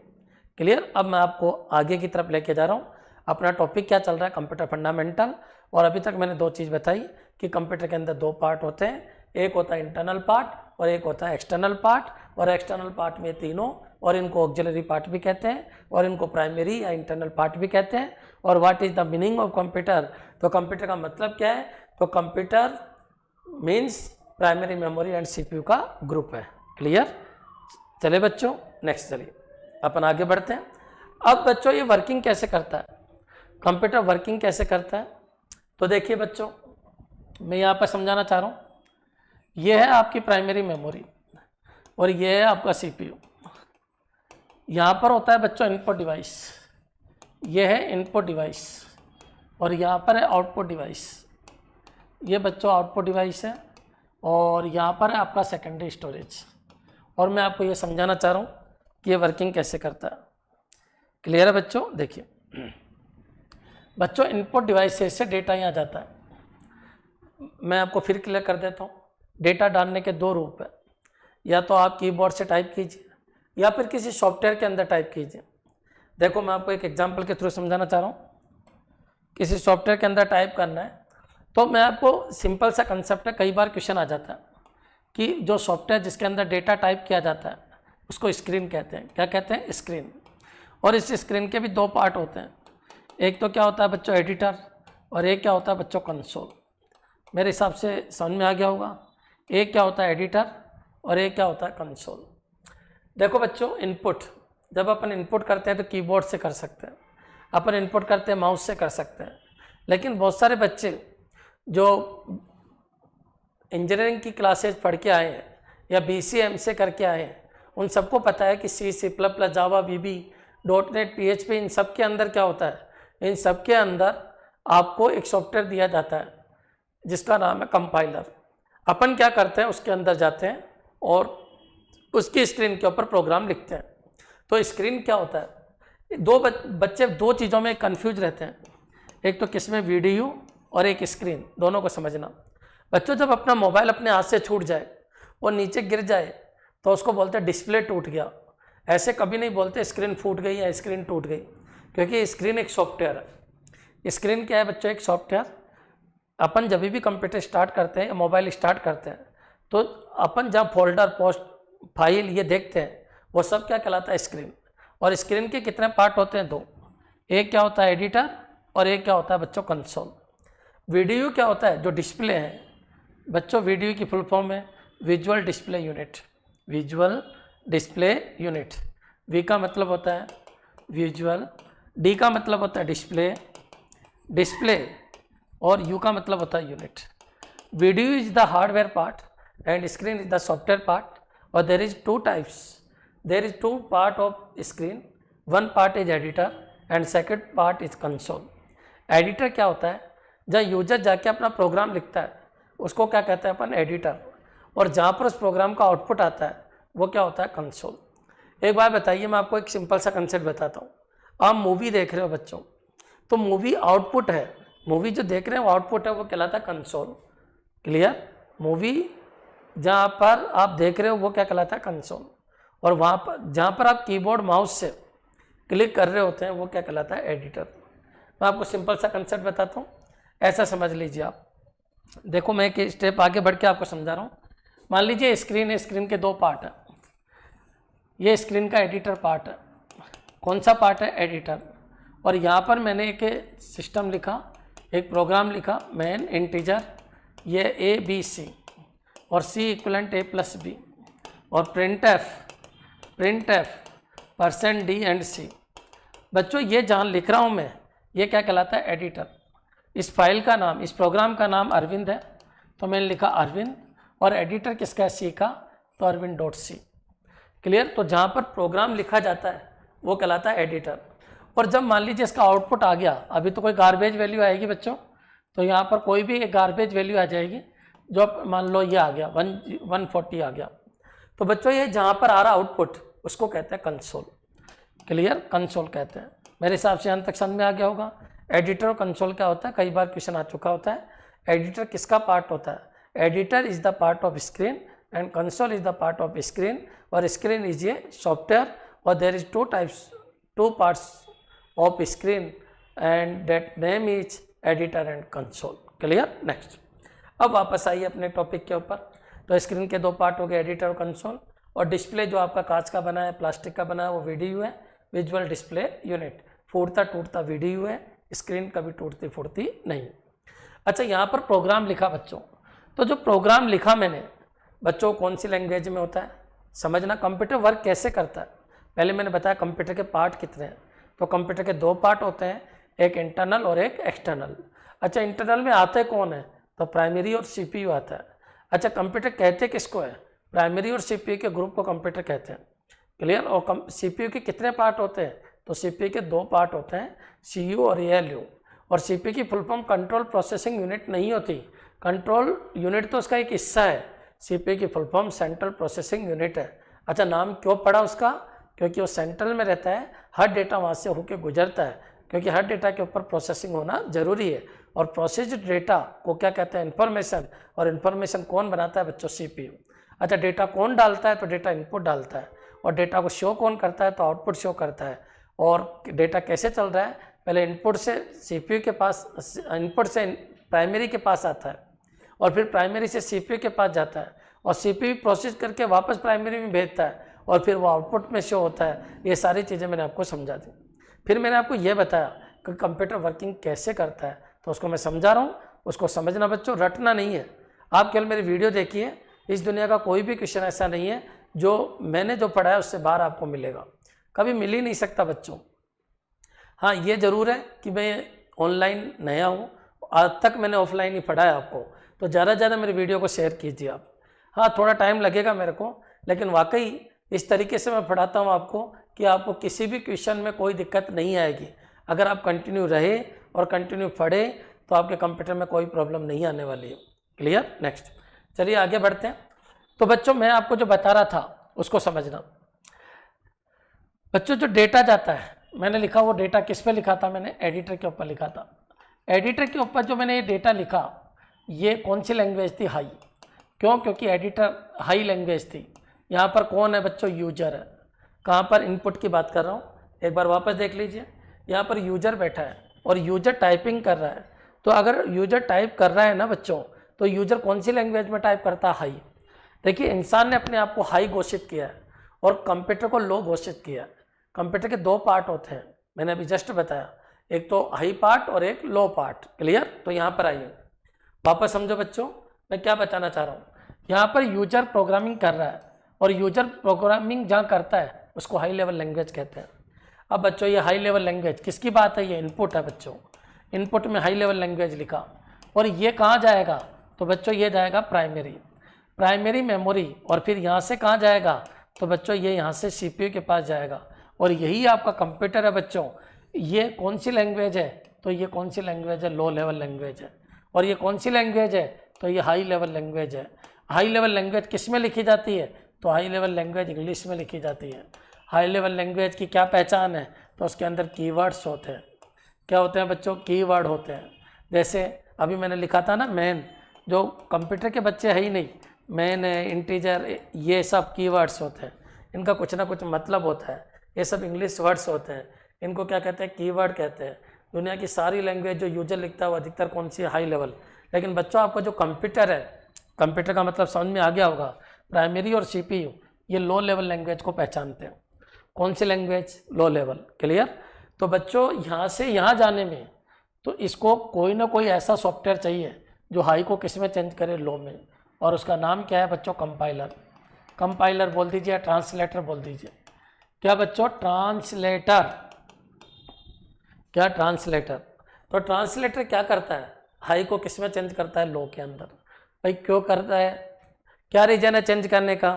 क्लियर? अब मैं आपको आगे की तरफ लेके जा रहा हूँ। अपना टॉपिक क्या चल रहा है? Computer fundamental. और अभी तक मैंने 2 चीज़ बताई कि कंप्यूटर के अंदर 2 पार्ट होते हैं, एक होता है इंटरनल पार्ट और एक होता है एक्सटर्नल पार्ट। और एक्सटर्नल पार्ट में तीनों, और इनको ऑक्सिलरी पार्ट भी कहते हैं, और इनको प्राइमरी या इंटरनल पार्ट भी कहते हैं। और what is the meaning of computer? तो कंप्यूटर का मतलब क्या है? तो computer means primary memory and CPU का ग्रुप है। क्लियर? चले बच्चों, नेक्स्ट चलिए अपन आगे बढ़ते हैं। अब बच्चों ये वर्किंग कैसे करता है? कंप्यूटर वर्किंग कैसे करता है? तो देखिए बच्चों, मैं यहाँ पर समझाना चाह रहा हूँ। ये है आपकी प्राइमरी मेमोरी और ये है आपका सीपीयू। यहाँ पर होता है बच्चों इनपुट डिवाइस, ये है इनपुट डिवाइस, और यहाँ पर है आउटपुट डिवाइस। ये बच्चों आउटपुट डिवाइस है, और यहाँ पर है आपका सेकेंडरी स्टोरेज। और मैं आपको ये समझाना चाह रहा हूँ कि ये वर्किंग कैसे करता है। क्लियर है बच्चों? देखिए बच्चों, इनपुट डिवाइस से डेटा यहाँ जाता है। मैं आपको फिर क्लियर कर देता हूँ। डेटा डालने के 2 रूप है, या तो आप कीबोर्ड से टाइप कीजिए, या फिर किसी सॉफ्टवेयर के अंदर टाइप कीजिए। देखो मैं आपको एक एग्जांपल के थ्रू समझाना चाह रहा हूँ। किसी सॉफ्टवेयर के अंदर टाइप करना है तो मैं आपको सिंपल सा कंसेप्ट है, कई बार क्वेश्चन आ जाता है कि जो सॉफ्टवेयर जिसके अंदर डेटा टाइप किया जाता है उसको स्क्रीन कहते हैं। क्या कहते हैं? स्क्रीन। और इस स्क्रीन के भी दो पार्ट होते हैं, एक तो क्या होता है बच्चों एडिटर, और एक क्या होता है बच्चों कंसोल। मेरे हिसाब से समझ में आ गया होगा। एक क्या होता है एडिटर और एक क्या होता है कंसोल। देखो बच्चों, इनपुट जब अपन इनपुट करते हैं तो कीबोर्ड से कर सकते हैं, अपन इनपुट करते हैं माउस से कर सकते हैं। लेकिन बहुत सारे बच्चे जो इंजीनियरिंग की क्लासेज पढ़ के आए हैं या BCM से करके आए हैं, उन सबको पता है कि C++, जावा, VB, .NET, PHP, इन सब के अंदर क्या होता है, इन सब के अंदर आपको एक सॉफ्टवेयर दिया जाता है जिसका नाम है कंपाइलर। अपन क्या करते हैं, उसके अंदर जाते हैं और उसकी स्क्रीन के ऊपर प्रोग्राम लिखते हैं। तो स्क्रीन क्या होता है, बच्चे दो चीज़ों में कंफ्यूज रहते हैं, एक तो किसमें वीडियो और एक स्क्रीन, दोनों को समझना। बच्चों जब अपना मोबाइल अपने हाथ से छूट जाए और नीचे गिर जाए तो उसको बोलते हैं डिस्प्ले टूट गया। ऐसे कभी नहीं बोलते स्क्रीन फूट गई या स्क्रीन टूट गई, क्योंकि स्क्रीन एक सॉफ्टवेयर है। स्क्रीन क्या है बच्चों? एक सॉफ्टवेयर। अपन जब भी कंप्यूटर स्टार्ट करते हैं या मोबाइल स्टार्ट करते हैं तो अपन जहाँ फोल्डर, पोस्ट, फाइल ये देखते हैं, वो सब क्या कहलाता है? स्क्रीन। और स्क्रीन के कितने पार्ट होते हैं? दो। एक क्या होता है एडिटर और एक क्या होता है बच्चों कंसोल। वीडियो क्या होता है? जो डिस्प्ले है बच्चों, वीडियो की फुल फॉर्म है visual display unit. Visual display unit. V का मतलब होता है विजुअल, डी का मतलब होता है डिस्प्ले और यू का मतलब होता है unit. Video is the hardware part and screen is the software part. और there is two types, there is two part of screen, one part is editor and second part is console. एडिटर क्या होता है? जहाँ user जाके अपना programme लिखता है उसको क्या कहते हैं अपन? एडिटर। और जहाँ पर उस प्रोग्राम का आउटपुट आता है वो क्या होता है? कंसोल। एक बात बताइए, मैं आपको एक सिंपल सा कंसेप्ट बताता हूँ। आप मूवी देख रहे हो बच्चों, तो मूवी आउटपुट है, मूवी जो देख रहे हैं वो आउटपुट है, वो कहलाता है कंसोल। क्लियर? मूवी जहाँ पर आप देख रहे हो वो क्या कहलाता है? कंसोल। और वहाँ पर जहाँ पर आप कीबोर्ड माउस से क्लिक कर रहे होते हैं वो क्या कहलाता है? एडिटर। मैं आपको सिंपल सा कंसेप्ट बताता हूँ, ऐसा समझ लीजिए आप। देखो मैं एक स्टेप आगे बढ़ के आपको समझा रहा हूँ। मान लीजिए स्क्रीन है, स्क्रीन के दो पार्ट है, ये स्क्रीन का एडिटर पार्ट है। कौन सा पार्ट है? एडिटर। और यहाँ पर मैंने एक सिस्टम लिखा, एक प्रोग्राम लिखा, मेन इंटीजर, ये ABC और C इक्वलेंट A+B और print F %D and C। बच्चों ये जहाँ लिख रहा हूँ मैं, ये क्या कहलाता है? एडिटर। इस फाइल का नाम, इस प्रोग्राम का नाम अरविंद है, तो मैंने लिखा अरविंद। और एडिटर किसका है? C का, तो arvind.c। क्लियर? तो जहाँ पर प्रोग्राम लिखा जाता है वो कहलाता है एडिटर। और जब मान लीजिए इसका आउटपुट आ गया, अभी तो कोई गार्बेज वैल्यू आएगी बच्चों, तो यहाँ पर कोई भी एक गार्बेज वैल्यू आ जाएगी, जो मान लो ये आ गया 140 आ गया, तो बच्चों ये जहाँ पर आ रहा आउटपुट उसको कहते हैं कंसोल। क्लियर? कंसोल कहते हैं। मेरे हिसाब से यहाँ तक समझ में आ गया होगा। एडिटर और कंसोल क्या होता है, कई बार क्वेश्चन आ चुका होता है। एडिटर किसका पार्ट होता है? Editor is the part of screen and console is the part of screen. और स्क्रीन इज ए सॉफ्टवेयर और there is two parts of screen and that name is editor and console. Clear? Next, अब वापस आइए अपने topic के ऊपर। तो screen के दो पार्ट हो गए, एडिटर और कंसोल। और डिस्प्ले जो आपका कांच का बना है, प्लास्टिक का बना है, वो VDU है, विजुअल डिस्प्ले यूनिट। फूटता टूटता VDU है, स्क्रीन कभी टूटती फूटती नहीं। अच्छा, यहाँ पर प्रोग्राम लिखा बच्चों, तो जो प्रोग्राम लिखा मैंने बच्चों कौन सी लैंग्वेज में होता है? समझना कंप्यूटर वर्क कैसे करता है। पहले मैंने बताया कंप्यूटर के पार्ट कितने हैं, तो कंप्यूटर के दो पार्ट होते हैं, एक इंटरनल और एक एक्सटर्नल। अच्छा, इंटरनल में आते कौन है? तो प्राइमरी और CPU आता है। अच्छा, कंप्यूटर कहते किसको है? प्राइमरी और CPU के ग्रुप को कंप्यूटर कहते हैं। क्लियर? और CPU के कितने पार्ट होते हैं? तो CPU के दो पार्ट होते हैं, CU और ALU। और CPU की full form control processing unit नहीं होती, कंट्रोल यूनिट तो उसका एक हिस्सा है। CPU की full form central processing unit है। अच्छा, नाम क्यों पड़ा उसका? क्योंकि वो सेंट्रल में रहता है, हर डेटा वहाँ से होकर गुजरता है, क्योंकि हर डेटा के ऊपर प्रोसेसिंग होना जरूरी है। और प्रोसेस्ड डेटा को क्या कहते हैं? इन्फॉर्मेशन। और इन्फॉर्मेशन कौन बनाता है बच्चों? CPU। अच्छा, डेटा कौन डालता है? तो डेटा इनपुट डालता है। और डेटा को शो कौन करता है, तो आउटपुट शो करता है। और डेटा कैसे चल रहा है, पहले इनपुट से सीपीयू के पास, इनपुट से प्राइमरी के पास आता है और फिर प्राइमरी से सीपीयू के पास जाता है और सीपीयू प्रोसेस करके वापस प्राइमरी में भेजता है और फिर वो आउटपुट में शो होता है। ये सारी चीज़ें मैंने आपको समझा दी। फिर मैंने आपको ये बताया कि कंप्यूटर वर्किंग कैसे करता है, तो उसको मैं समझा रहा हूँ, उसको समझना बच्चों, रटना नहीं है। आप केवल मेरी वीडियो देखिए, इस दुनिया का कोई भी क्वेश्चन ऐसा नहीं है जो मैंने जो पढ़ा है उससे बाहर आपको मिलेगा, कभी मिल ही नहीं सकता बच्चों। हाँ ये ज़रूर है कि मैं ऑनलाइन नया हूँ, आज तक मैंने ऑफलाइन ही पढ़ा है आपको, तो ज़्यादा से ज़्यादा मेरे वीडियो को शेयर कीजिए आप। हाँ थोड़ा टाइम लगेगा मेरे को, लेकिन वाकई इस तरीके से मैं पढ़ाता हूँ आपको कि आपको किसी भी क्वेश्चन में कोई दिक्कत नहीं आएगी। अगर आप कंटिन्यू रहे और कंटिन्यू पढ़े तो आपके कंप्यूटर में कोई प्रॉब्लम नहीं आने वाली है। क्लियर? नेक्स्ट चलिए आगे बढ़ते हैं। तो बच्चों मैं आपको जो बता रहा था उसको समझना। बच्चों जो डेटा जाता है, मैंने लिखा वो डेटा किस पे लिखा था, मैंने एडिटर के ऊपर लिखा था। एडिटर के ऊपर जो मैंने ये डेटा लिखा, ये कौन सी लैंग्वेज थी, हाई। क्यों? क्योंकि एडिटर हाई लैंग्वेज थी। यहाँ पर कौन है बच्चों, यूजर है। कहाँ पर, इनपुट की बात कर रहा हूँ, एक बार वापस देख लीजिए। यहाँ पर यूजर बैठा है और यूजर टाइपिंग कर रहा है। तो अगर यूजर टाइप कर रहा है ना बच्चों, तो यूजर कौन सी लैंग्वेज में टाइप करता है, हाई। देखिए इंसान ने अपने आप को हाई घोषित किया है और कंप्यूटर को लो घोषित किया है। कंप्यूटर के दो पार्ट होते हैं, मैंने अभी जस्ट बताया, एक तो हाई पार्ट और एक लो पार्ट। क्लियर? तो यहाँ पर आइए वापस समझो बच्चों, मैं क्या बताना चाह रहा हूँ। यहाँ पर यूजर प्रोग्रामिंग कर रहा है और यूजर प्रोग्रामिंग जहाँ करता है उसको हाई लेवल लैंग्वेज कहते हैं। अब बच्चों ये हाई लेवल लैंग्वेज किसकी बात है, ये इनपुट है बच्चों। इनपुट में हाई लेवल लैंग्वेज लिखा और ये कहाँ जाएगा, तो बच्चों ये जाएगा प्राइमरी मेमोरी। और फिर यहाँ से कहाँ जाएगा, तो बच्चों ये यहाँ से सीपीयू के पास जाएगा और यही आपका कंप्यूटर है बच्चों। ये कौन सी लैंग्वेज है, तो ये कौन सी लैंग्वेज है, लो लेवल लैंग्वेज है। और ये कौन सी लैंग्वेज है, तो ये हाई लेवल लैंग्वेज है। हाई लेवल लैंग्वेज किस में लिखी जाती है, तो हाई लेवल लैंग्वेज इंग्लिश में लिखी जाती है। हाई लेवल लैंग्वेज की क्या पहचान है, तो उसके अंदर कीवर्ड्स होते हैं। क्या होते हैं बच्चों, कीवर्ड होते हैं। जैसे अभी मैंने लिखा था ना मैन, जो कंप्यूटर के बच्चे है ही नहीं, मैन है, इंटीजर, ये सब कीवर्ड्स होते हैं। इनका कुछ ना कुछ मतलब होता है, ये सब इंग्लिश वर्ड्स होते हैं। इनको क्या कहते हैं, कीवर्ड कहते हैं। दुनिया की सारी लैंग्वेज जो यूजर लिखता है वो अधिकतर कौन सी है, हाई लेवल। लेकिन बच्चों आपका जो कंप्यूटर है, कंप्यूटर का मतलब समझ में आ गया होगा, प्राइमरी और सीपीयू ये लो लेवल लैंग्वेज को पहचानते हैं। कौन सी लैंग्वेज, लो लेवल। क्लियर? तो बच्चों यहाँ से यहाँ जाने में तो इसको कोई ना कोई ऐसा सॉफ्टवेयर चाहिए जो हाई को किस में चेंज करे, लो में, और उसका नाम क्या है बच्चों, कंपाइलर। कंपाइलर बोल दीजिए, ट्रांसलेटर बोल दीजिए। क्या बच्चों, ट्रांसलेटर। क्या, ट्रांसलेटर। तो ट्रांसलेटर क्या करता है, हाई को किस में चेंज करता है, लो के अंदर। भाई क्यों करता है, क्या रीजन है चेंज करने का,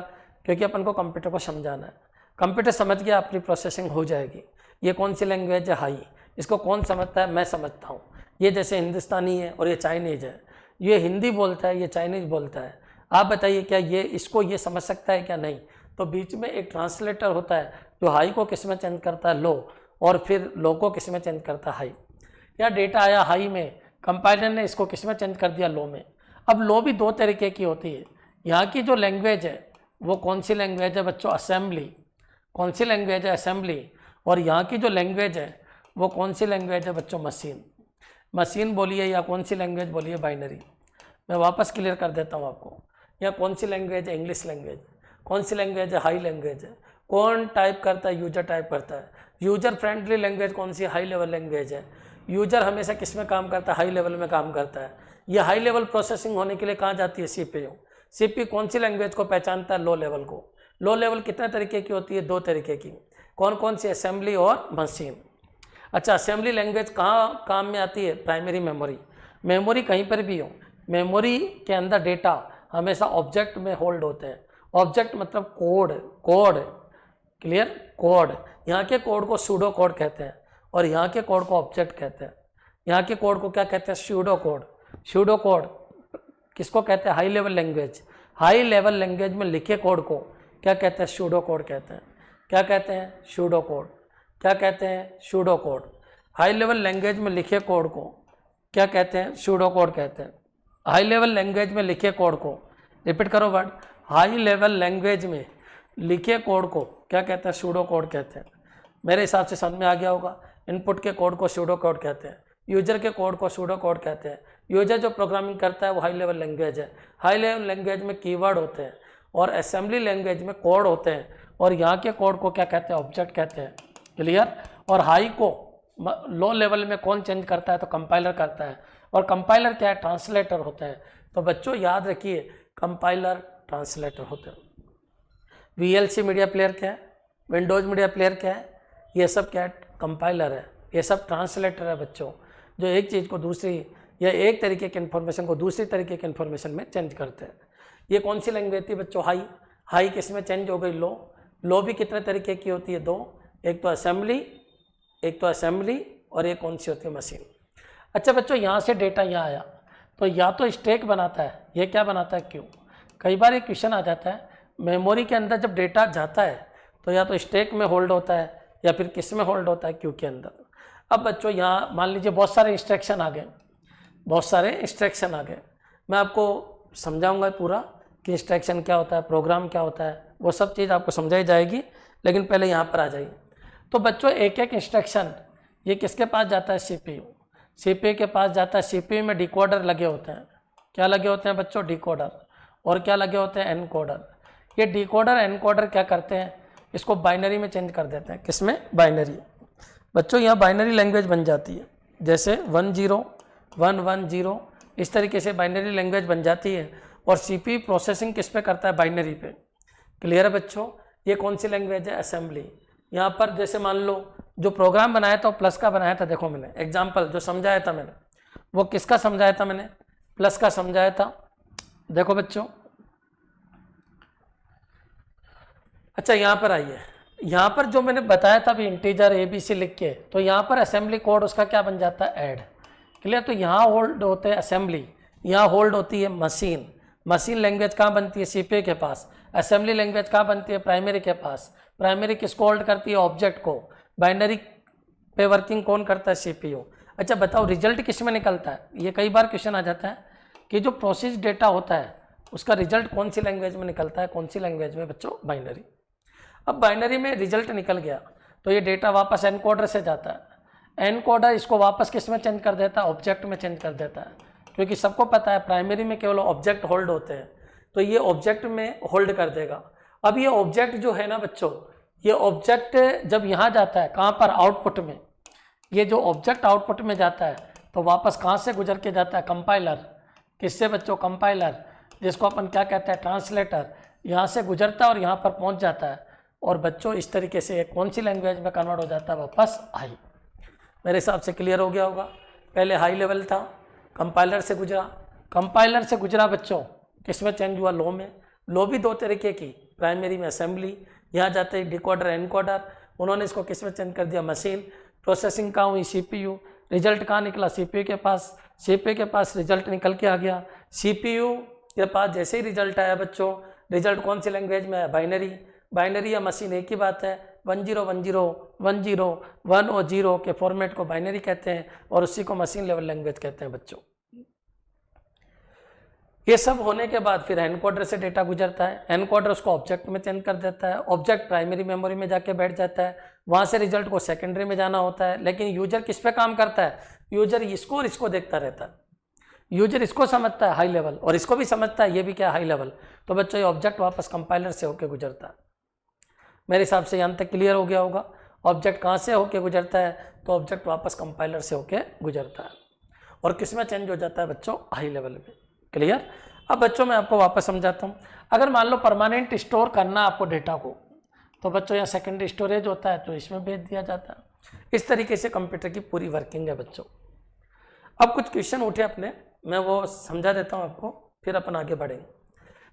क्योंकि अपन को कंप्यूटर को समझाना है। कंप्यूटर समझ गया, अपनी प्रोसेसिंग हो जाएगी। ये कौन सी लैंग्वेज है, हाई। इसको कौन समझता है, मैं समझता हूँ। ये जैसे हिंदुस्तानी है और ये चाइनीज है, ये हिंदी बोलता है, ये चाइनीज बोलता है। आप बताइए क्या ये इसको ये समझ सकता है क्या, नहीं। तो बीच में एक ट्रांसलेटर होता है जो हाई को किस में चेंज करता है, लो, और फिर लो को किस में चेंज करता है, हाई। या डेटा आया हाई में, कंपाइलर ने इसको किस में चेंज कर दिया, लो में। अब लो भी दो तरीके की होती है। यहाँ की जो लैंग्वेज है वो कौन सी लैंग्वेज है बच्चों, असेंबली। कौन सी लैंग्वेज है, असेंबली। और यहाँ की जो लैंग्वेज है वो कौन सी लैंग्वेज है बच्चों, मशीन। मशीन बोलिए या कौन सी लैंग्वेज बोलिए, बाइनरी। मैं वापस क्लियर कर देता हूँ आपको। यहाँ कौन सी लैंग्वेज है, इंग्लिश लैंग्वेज। कौन सी लैंग्वेज है, हाई लैंग्वेज है। कौन टाइप करता है, यूजर टाइप करता है। यूजर फ्रेंडली लैंग्वेज कौन सी, हाई लेवल लैंग्वेज है। यूजर हमेशा किस में काम करता है, हाई लेवल में काम करता है। ये हाई लेवल प्रोसेसिंग होने के लिए कहाँ जाती है, सीपीयू। सीपीयू कौन सी लैंग्वेज को पहचानता है, लो लेवल को। लो लेवल कितने तरीके की होती है, दो तरीके की। कौन कौन सी, असेंबली और मशीन। अच्छा, असेंबली लैंग्वेज कहाँ काम में आती है, प्राइमरी मेमोरी। मेमोरी कहीं पर भी हो, मेमोरी के अंदर डेटा हमेशा ऑब्जेक्ट में होल्ड होते हैं। ऑब्जेक्ट मतलब कोड, कोड। Clear, code. यहाँ के कोड को सूडो कोड कहते हैं और यहाँ के कोड को ऑब्जेक्ट कहते हैं। यहाँ के कोड को क्या कहते हैं, सूडो कोड। सूडो कोड किसको कहते हैं, high level language. High level language में लिखे कोड को क्या कहते हैं, सूडो कोड कहते हैं। क्या कहते हैं, सूडो कोड। क्या कहते हैं, pseudo code. High level language में लिखे कोड को क्या कहते हैं, सूडो कोड कहते हैं। हाई लेवल लैंग्वेज में लिखे कोड को, रिपीट करो वर्ड, हाई लेवल लैंग्वेज में लिखे कोड को क्या कहते हैं, सूडो कोड कहते हैं। मेरे हिसाब से समझ में आ गया होगा। इनपुट के कोड को सूडो कोड कहते हैं, यूजर के कोड को सूडो कोड कहते हैं। यूजर जो प्रोग्रामिंग करता है वो हाई लेवल लैंग्वेज है। हाई लेवल लैंग्वेज में कीवर्ड होते हैं और असेंबली लैंग्वेज में कोड होते हैं, और यहाँ के कोड को क्या कहते हैं, ऑब्जेक्ट कहते हैं। क्लियर। और हाई को लो लेवल में कौन चेंज करता है, तो कंपाइलर करता है। और कंपाइलर क्या है, ट्रांसलेटर होते हैं। तो बच्चों याद रखिए, कंपाइलर ट्रांसलेटर होते हैं। VLC मीडिया प्लेयर क्या है, विंडोज़ मीडिया प्लेयर क्या है, ये सब क्या है, कंपाइलर है। ये सब ट्रांसलेटर है बच्चों, जो एक चीज़ को दूसरी या एक तरीके की इन्फॉर्मेशन को दूसरी तरीके की इन्फॉर्मेशन में चेंज करते हैं। ये कौन सी लैंग्वेज थी बच्चों, हाई। हाई किस में चेंज हो गई, लो। लो भी कितने तरीके की होती है, दो, एक तो असेंबली और एक कौन सी होती है, मशीन। अच्छा बच्चों, यहाँ से डेटा यहाँ आया तो या तो स्टैक बनाता है, ये क्या बनाता है, क्यू। कई बार एक क्वेश्चन आ जाता है, मेमोरी के अंदर जब डेटा जाता है तो या तो स्टैक में होल्ड होता है या फिर किस में होल्ड होता है, क्यू के अंदर। अब बच्चों यहाँ मान लीजिए बहुत सारे इंस्ट्रक्शन आ गए, मैं आपको समझाऊंगा पूरा कि इंस्ट्रक्शन क्या होता है, प्रोग्राम क्या होता है, वो सब चीज़ आपको समझाई जाएगी। लेकिन पहले यहाँ पर आ जाइए। तो बच्चों एक एक इंस्ट्रक्शन ये किसके पास जाता है, CPU के पास जाता है। CPU में डिकोडर लगे होते हैं। क्या लगे होते हैं बच्चों, डिकोडर। और क्या लगे होते हैं, एनकोडर। ये डिकोडर एनकोडर क्या करते हैं, इसको बाइनरी में चेंज कर देते हैं। किसमें, बाइनरी। बच्चों यहाँ बाइनरी लैंग्वेज बन जाती है, जैसे 10110 इस तरीके से बाइनरी लैंग्वेज बन जाती है। और CPU प्रोसेसिंग किस पे करता है, बाइनरी पे। क्लियर है बच्चों। ये कौन सी लैंग्वेज है, असेंबली। यहाँ पर जैसे मान लो जो प्रोग्राम बनाया था प्लस का बनाया था। देखो मैंने एग्जाम्पल जो समझाया था मैंने, वो किसका समझाया था मैंने, प्लस का समझाया था। देखो बच्चों, अच्छा यहाँ पर आइए, यहाँ पर जो मैंने बताया था अभी इंटीजर ABC लिख के, तो यहाँ पर असेंबली कोड उसका क्या बन जाता है, ऐड। क्लियर। तो यहाँ होल्ड होते हैं असेंबली, यहाँ होल्ड होती है मशीन। मशीन लैंग्वेज कहाँ बनती है, CPU के पास। असेंबली लैंग्वेज कहाँ बनती है, प्राइमरी के पास। प्राइमरी किसको होल्ड करती है, ऑब्जेक्ट को। बाइनरी पे वर्किंग कौन करता है, CPU। अच्छा बताओ रिजल्ट किस में निकलता है, ये कई बार क्वेश्चन आ जाता है कि जो प्रोसेस डेटा होता है उसका रिजल्ट कौन सी लैंग्वेज में निकलता है, कौन सी लैंग्वेज में बच्चों, बाइनरी। अब बाइनरी में रिजल्ट निकल गया तो ये डेटा वापस एनकोडर से जाता है। एनकोडर इसको वापस किस में चेंज कर देता है, ऑब्जेक्ट में चेंज कर देता है। क्योंकि सबको पता है प्राइमरी में केवल ऑब्जेक्ट होल्ड होते हैं, तो ये ऑब्जेक्ट में होल्ड कर देगा। अब ये ऑब्जेक्ट जो है ना बच्चों, ये ऑब्जेक्ट जब यहाँ जाता है, कहाँ पर, आउटपुट में। ये जो ऑब्जेक्ट आउटपुट में जाता है तो वापस कहाँ से गुजर के जाता है, कंपाइलर। किससे बच्चों, कंपाइलर, जिसको अपन क्या कहते हैं, ट्रांसलेटर। यहाँ से गुजरता है और यहाँ पर पहुँच जाता है। और बच्चों इस तरीके से कौन सी लैंग्वेज में कन्वर्ट हो जाता है, वापस हाई। मेरे हिसाब से क्लियर हो गया होगा। पहले हाई लेवल था, कंपाइलर से गुजरा बच्चों, किस में चेंज हुआ, लो में। लो भी दो तरीके की, प्राइमरी में असेंबली, यहाँ जाते ही डिकोडर एनकोडर, उन्होंने इसको किस में चेंज कर दिया, मशीन। प्रोसेसिंग कहाँ हुई, CPU। रिजल्ट कहाँ निकला, CPU के पास रिजल्ट निकल के आ गया। CPU के पास जैसे ही रिजल्ट आया बच्चों, रिजल्ट कौन सी लैंग्वेज में है, बाइनरी या मशीन एक ही बात है। 1010 1 और 0 के फॉर्मेट को बाइनरी कहते हैं और उसी को मशीन लेवल लैंग्वेज कहते हैं बच्चों। ये सब होने के बाद फिर एनकोडर से डेटा गुजरता है। एनकोडर उसको ऑब्जेक्ट में चेंज कर देता है। ऑब्जेक्ट प्राइमरी मेमोरी में जाके बैठ जाता है। वहाँ से रिजल्ट को सेकेंडरी में जाना होता है। लेकिन यूजर किस पे काम करता है, यूजर इसको और इसको देखता रहता है। यूजर इसको समझता है हाई लेवल और इसको भी समझता है, ये भी क्या हाई लेवल। तो बच्चों ये ऑब्जेक्ट वापस कंपाइलर से होकर गुजरता है। मेरे हिसाब से यहाँ तक क्लियर हो गया होगा। ऑब्जेक्ट कहाँ से होकर गुजरता है, तो ऑब्जेक्ट वापस कंपाइलर से होकर गुजरता है और किस में चेंज हो जाता है बच्चों, हाई लेवल में। क्लियर। अब बच्चों मैं आपको वापस समझाता हूँ। अगर मान लो परमानेंट स्टोर करना आपको डेटा को, तो बच्चों यहाँ सेकेंडरी स्टोरेज होता है तो इसमें भेज दिया जाता है। इस तरीके से कंप्यूटर की पूरी वर्किंग है बच्चों। अब कुछ क्वेश्चन उठे अपने, मैं वो समझा देता हूँ आपको, फिर अपन आगे बढ़ेंगे।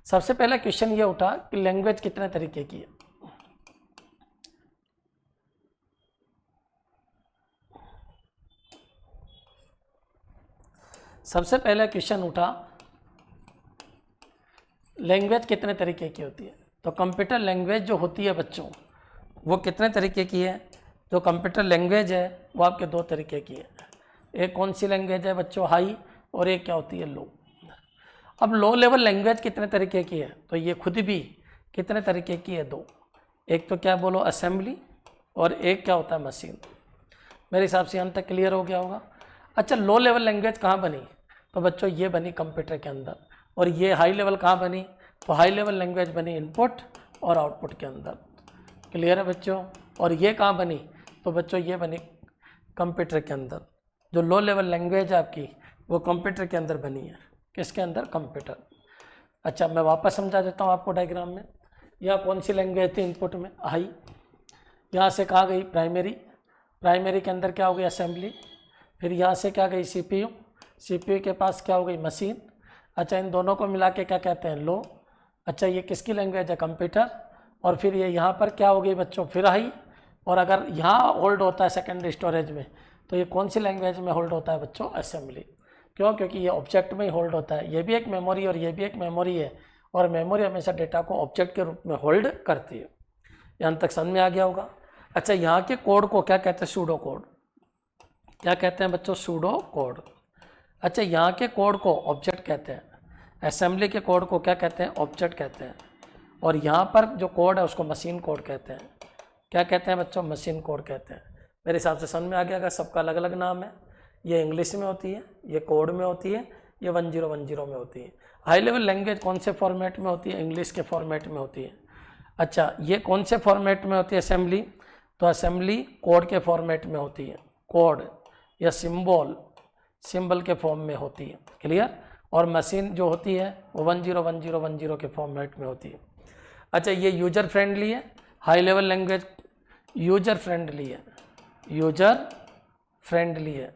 सबसे पहला क्वेश्चन ये उठा कि लैंग्वेज कितने तरीके की है। सबसे पहला क्वेश्चन उठा लैंग्वेज कितने तरीके की होती है। तो कंप्यूटर लैंग्वेज जो होती है बच्चों वो कितने तरीके की है। जो कंप्यूटर लैंग्वेज है वो आपके दो तरीके की है। एक कौन सी लैंग्वेज है बच्चों, हाई, और एक क्या होती है, लो। अब लो लेवल लैंग्वेज कितने तरीके की है, तो ये खुद भी कितने तरीके की है? दो। एक तो क्या बोलो असेंबली, और एक क्या होता है मशीन। मेरे हिसाब से यहाँ तक क्लियर हो गया होगा। अच्छा, लो लेवल लैंग्वेज कहाँ बनी? तो बच्चों ये बनी कंप्यूटर के अंदर। और ये हाई लेवल कहाँ बनी? तो हाई लेवल लैंग्वेज बनी इनपुट और आउटपुट के अंदर। क्लियर है बच्चों? और ये कहाँ बनी? तो बच्चों ये बनी कंप्यूटर के अंदर। जो लो लेवल लैंग्वेज है आपकी वो कंप्यूटर के अंदर बनी है। किसके अंदर? कंप्यूटर। अच्छा, मैं वापस समझा देता हूँ आपको डायग्राम में। यहाँ कौन सी लैंग्वेज थी इनपुट में? हाई। यहाँ से कहाँ गई? प्राइमरी। प्राइमरी के अंदर क्या हो गई? असेंबली। फिर यहाँ से क्या गई? सीपीयू। सीपीयू के पास क्या हो गई? मशीन। अच्छा, इन दोनों को मिला के क्या कहते हैं? लो। अच्छा, ये किसकी लैंग्वेज है? कंप्यूटर। और फिर ये यहाँ पर क्या हो गई बच्चों? फिर हाई। और अगर यहाँ होल्ड होता है सेकेंडरी स्टोरेज में, तो ये कौन सी लैंग्वेज में होल्ड होता है बच्चों? असेंबली। क्यों? क्योंकि ये ऑब्जेक्ट में ही होल्ड होता है। ये भी एक मेमोरी और ये भी एक मेमोरी है, और मेमोरी हमेशा डेटा को ऑब्जेक्ट के रूप में होल्ड करती है। यहाँ तक समझ में आ गया होगा। अच्छा, यहाँ के कोड को क्या कहते हैं? Pseudo code. क्या कहते हैं बच्चों? Pseudo code. अच्छा, यहाँ के कोड को ऑब्जेक्ट कहते हैं। असेंबली के कोड को क्या कहते हैं? ऑब्जेक्ट कहते हैं। और यहाँ पर जो कोड है उसको मशीन कोड कहते हैं। क्या कहते हैं बच्चों? मशीन कोड कहते हैं। मेरे हिसाब से समझ में आ गया। अगर सबका अलग अलग नाम है, ये इंग्लिश में होती है, ये कोड में होती है, ये 1010 में होती है। हाई लेवल लैंग्वेज कौन से फॉर्मेट में होती है? इंग्लिश के फॉर्मेट में होती है। अच्छा, ये कौन से फॉर्मेट में होती है? असेंबली। तो असेंबली कोड के फॉर्मेट में होती है। कोड या सिंबल के फॉर्म में होती है। क्लियर? और मशीन जो होती है वो 101010 के फॉर्मेट में होती है। अच्छा, ये यूजर फ्रेंडली है। High level language user friendly है। यूजर फ्रेंडली है।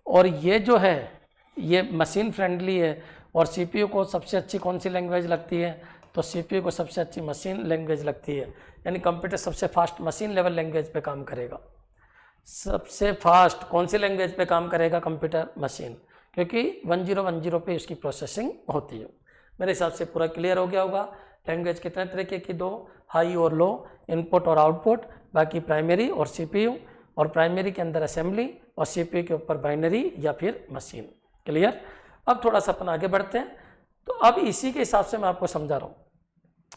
और ये जो है ये मशीन फ्रेंडली है। और सीपीयू को सबसे अच्छी कौन सी लैंग्वेज लगती है? तो सीपीयू को सबसे अच्छी मशीन लैंग्वेज लगती है। यानी कंप्यूटर सबसे फास्ट मशीन लेवल लैंग्वेज पे काम करेगा। सबसे फास्ट कौन सी लैंग्वेज पे काम करेगा? कंप्यूटर मशीन, क्योंकि 1010 पे इसकी प्रोसेसिंग होती है। मेरे हिसाब से पूरा क्लियर हो गया होगा। लैंग्वेज कितने तरीके की? दो, हाई और लो, इनपुट और आउटपुट। बाकी प्राइमरी और सीपीयू, और प्राइमरी के अंदर असेंबली, और सीपीयू के ऊपर बाइनरी या फिर मशीन। क्लियर? अब थोड़ा सा अपन आगे बढ़ते हैं। तो अब इसी के हिसाब से मैं आपको समझा रहा हूँ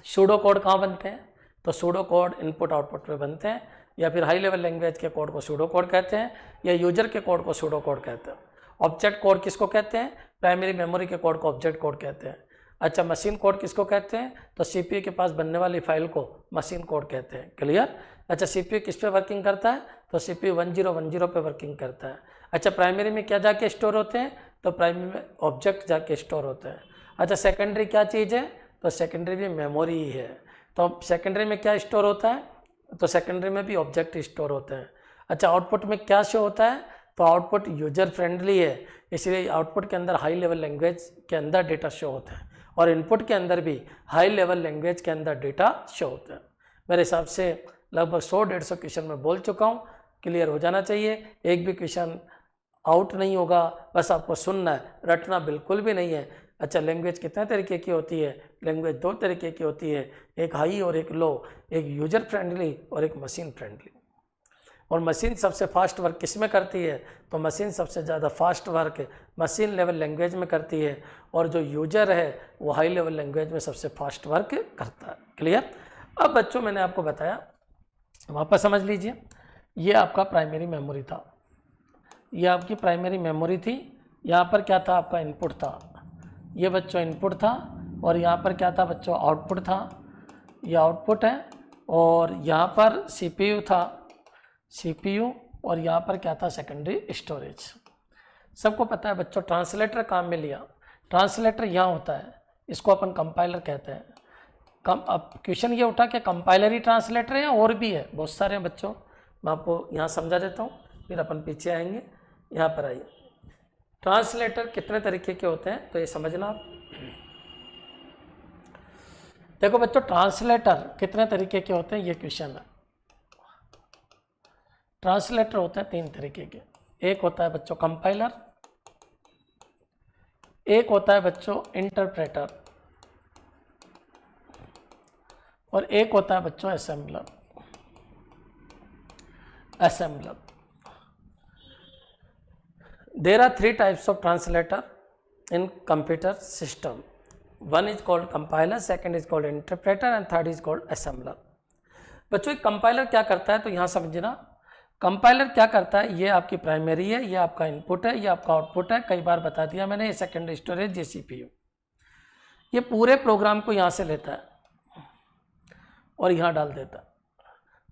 सूडो कोड कहाँ बनते हैं। तो सूडो कोड इनपुट आउटपुट पे बनते हैं, या फिर हाई लेवल लैंग्वेज के कोड को सूडो कोड कहते हैं, या यूजर के कोड को सूडो कोड कहते हैं। ऑब्जेक्ट कोड किसको कहते हैं? प्राइमरी मेमोरी के कोड को ऑब्जेक्ट कोड कहते हैं। अच्छा, मशीन कोड किसको कहते हैं? तो सीपीयू के पास बनने वाली फाइल को मशीन कोड कहते हैं। क्लियर? अच्छा, सीपीयू किस पे वर्किंग करता है? तो सीपीयू 1010 पे वर्किंग करता है। अच्छा, प्राइमरी में क्या जाके स्टोर होते हैं? तो प्राइमरी में ऑब्जेक्ट जाके स्टोर होते हैं। अच्छा, सेकेंडरी क्या चीज़ है? तो सेकेंडरी भी मेमोरी ही है। तो सेकेंडरी में क्या स्टोर होता है? तो सेकेंडरी में भी ऑब्जेक्ट स्टोर होते हैं। अच्छा, आउटपुट में क्या शो होता है? तो आउटपुट यूजर फ्रेंडली है, इसलिए आउटपुट के अंदर हाई लेवल लैंग्वेज के अंदर डेटा शो होता है, और इनपुट के अंदर भी हाई लेवल लैंग्वेज के अंदर डेटा शो होता है। मेरे हिसाब से लगभग 100-150 क्वेश्चन में बोल चुका हूँ। क्लियर हो जाना चाहिए। एक भी क्वेश्चन आउट नहीं होगा, बस आपको सुनना है, रटना बिल्कुल भी नहीं है। अच्छा, लैंग्वेज कितने तरीके की होती है? लैंग्वेज दो तरीके की होती है, एक हाई और एक लो, एक यूजर फ्रेंडली और एक मशीन फ्रेंडली। और मशीन सबसे फास्ट वर्क किस में करती है? तो मशीन सबसे ज़्यादा fast work machine level language में करती है, और जो यूजर है वो हाई लेवल लैंग्वेज में सबसे फास्ट वर्क करता है। क्लियर? अब बच्चों मैंने आपको बताया, वापस समझ लीजिए। ये आपका प्राइमरी मेमोरी था, ये आपकी प्राइमरी मेमोरी थी। यहाँ पर क्या था? आपका इनपुट था। ये बच्चों इनपुट था, और यहाँ पर क्या था बच्चों? आउटपुट था। ये आउटपुट है, और यहाँ पर सीपीयू था, सीपीयू, और यहाँ पर क्या था? Secondary storage. सबको पता है बच्चों ट्रांसलेटर काम में लिया। ट्रांसलेटर यहाँ होता है, इसको अपन कंपाइलर कहते हैं। अब क्वेश्चन ये उठा कि कंपाइलर ही ट्रांसलेटर है या और भी है? बहुत सारे हैं बच्चों, मैं आपको यहाँ समझा देता हूँ, फिर अपन पीछे आएंगे। यहाँ पर आइए, ट्रांसलेटर कितने तरीके के होते हैं तो ये समझना आप। देखो बच्चों, ट्रांसलेटर कितने तरीके के होते हैं, ये क्वेश्चन है। ट्रांसलेटर होते हैं 3 तरीके के। एक होता है बच्चों कंपाइलर, एक होता है बच्चों इंटरप्रेटर, और एक होता है बच्चों assembler. There are 3 types of translator in computer system. One is called compiler, second is called interpreter and third is called assembler. बच्चों कंपाइलर क्या करता है, तो यहाँ समझना, कंपाइलर क्या करता है, ये आपकी प्राइमरी है, ये आपका इनपुट है, ये आपका आउटपुट है, कई बार बता दिया मैंने, ये सेकेंडरी स्टोरेज, ये CPU। ये पूरे प्रोग्राम को यहाँ से लेता है और यहाँ डाल देता है,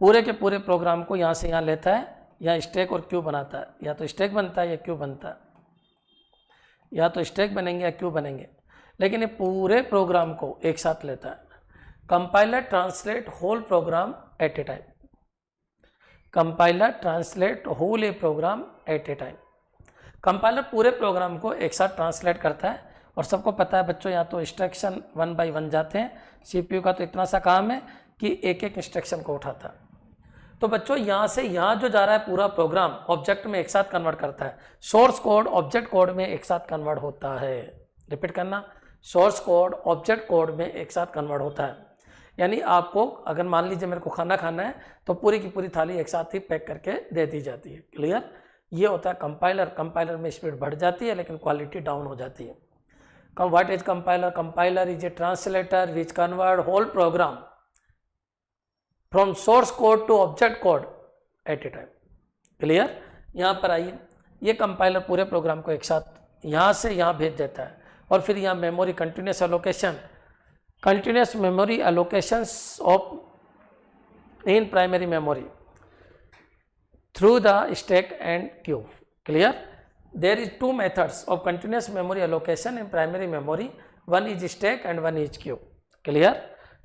पूरे के पूरे प्रोग्राम को यहाँ से यहाँ लेता है, यहाँ स्टैक और क्यू बनाता है, या तो स्टैक बनता है या क्यू बनता है, या तो स्टैक बनेंगे या क्यू बनेंगे, लेकिन ये पूरे प्रोग्राम को एक साथ लेता है। Compiler translate whole program at a time, compiler translate whole a program at a time. कंपाइलर पूरे प्रोग्राम को एक साथ ट्रांसलेट करता है, और सबको पता है बच्चों यहाँ तो इंस्ट्रक्शन 1 बाय 1 जाते हैं, CPU का तो इतना सा काम है कि एक एक इंस्ट्रक्शन को उठाता है। तो बच्चों यहाँ से यहाँ जो जा रहा है पूरा प्रोग्राम ऑब्जेक्ट में एक साथ कन्वर्ट करता है, सोर्स कोड ऑब्जेक्ट कोड में एक साथ कन्वर्ट होता है। रिपीट करना, सोर्स कोड ऑब्जेक्ट कोड में एक साथ कन्वर्ट होता है। यानी आपको अगर मान लीजिए मेरे को खाना खाना है तो पूरी की पूरी थाली एक साथ ही पैक करके दे दी जाती है। क्लियर, ये होता है कंपाइलर। कंपाइलर में स्पीड बढ़ जाती है लेकिन क्वालिटी डाउन हो जाती है। What is compiler? Compiler is a translator which convert whole program from source code to object code at a time. Clear, यहाँ पर आइए, ये कंपाइलर पूरे प्रोग्राम को एक साथ यहाँ से यहाँ भेज देता है, और फिर यहाँ memory continuous allocation, continuous memory allocations of in primary memory through the stack and queue. Clear? There is two methods of continuous memory allocation in primary memory. One is stack and one is queue. Clear?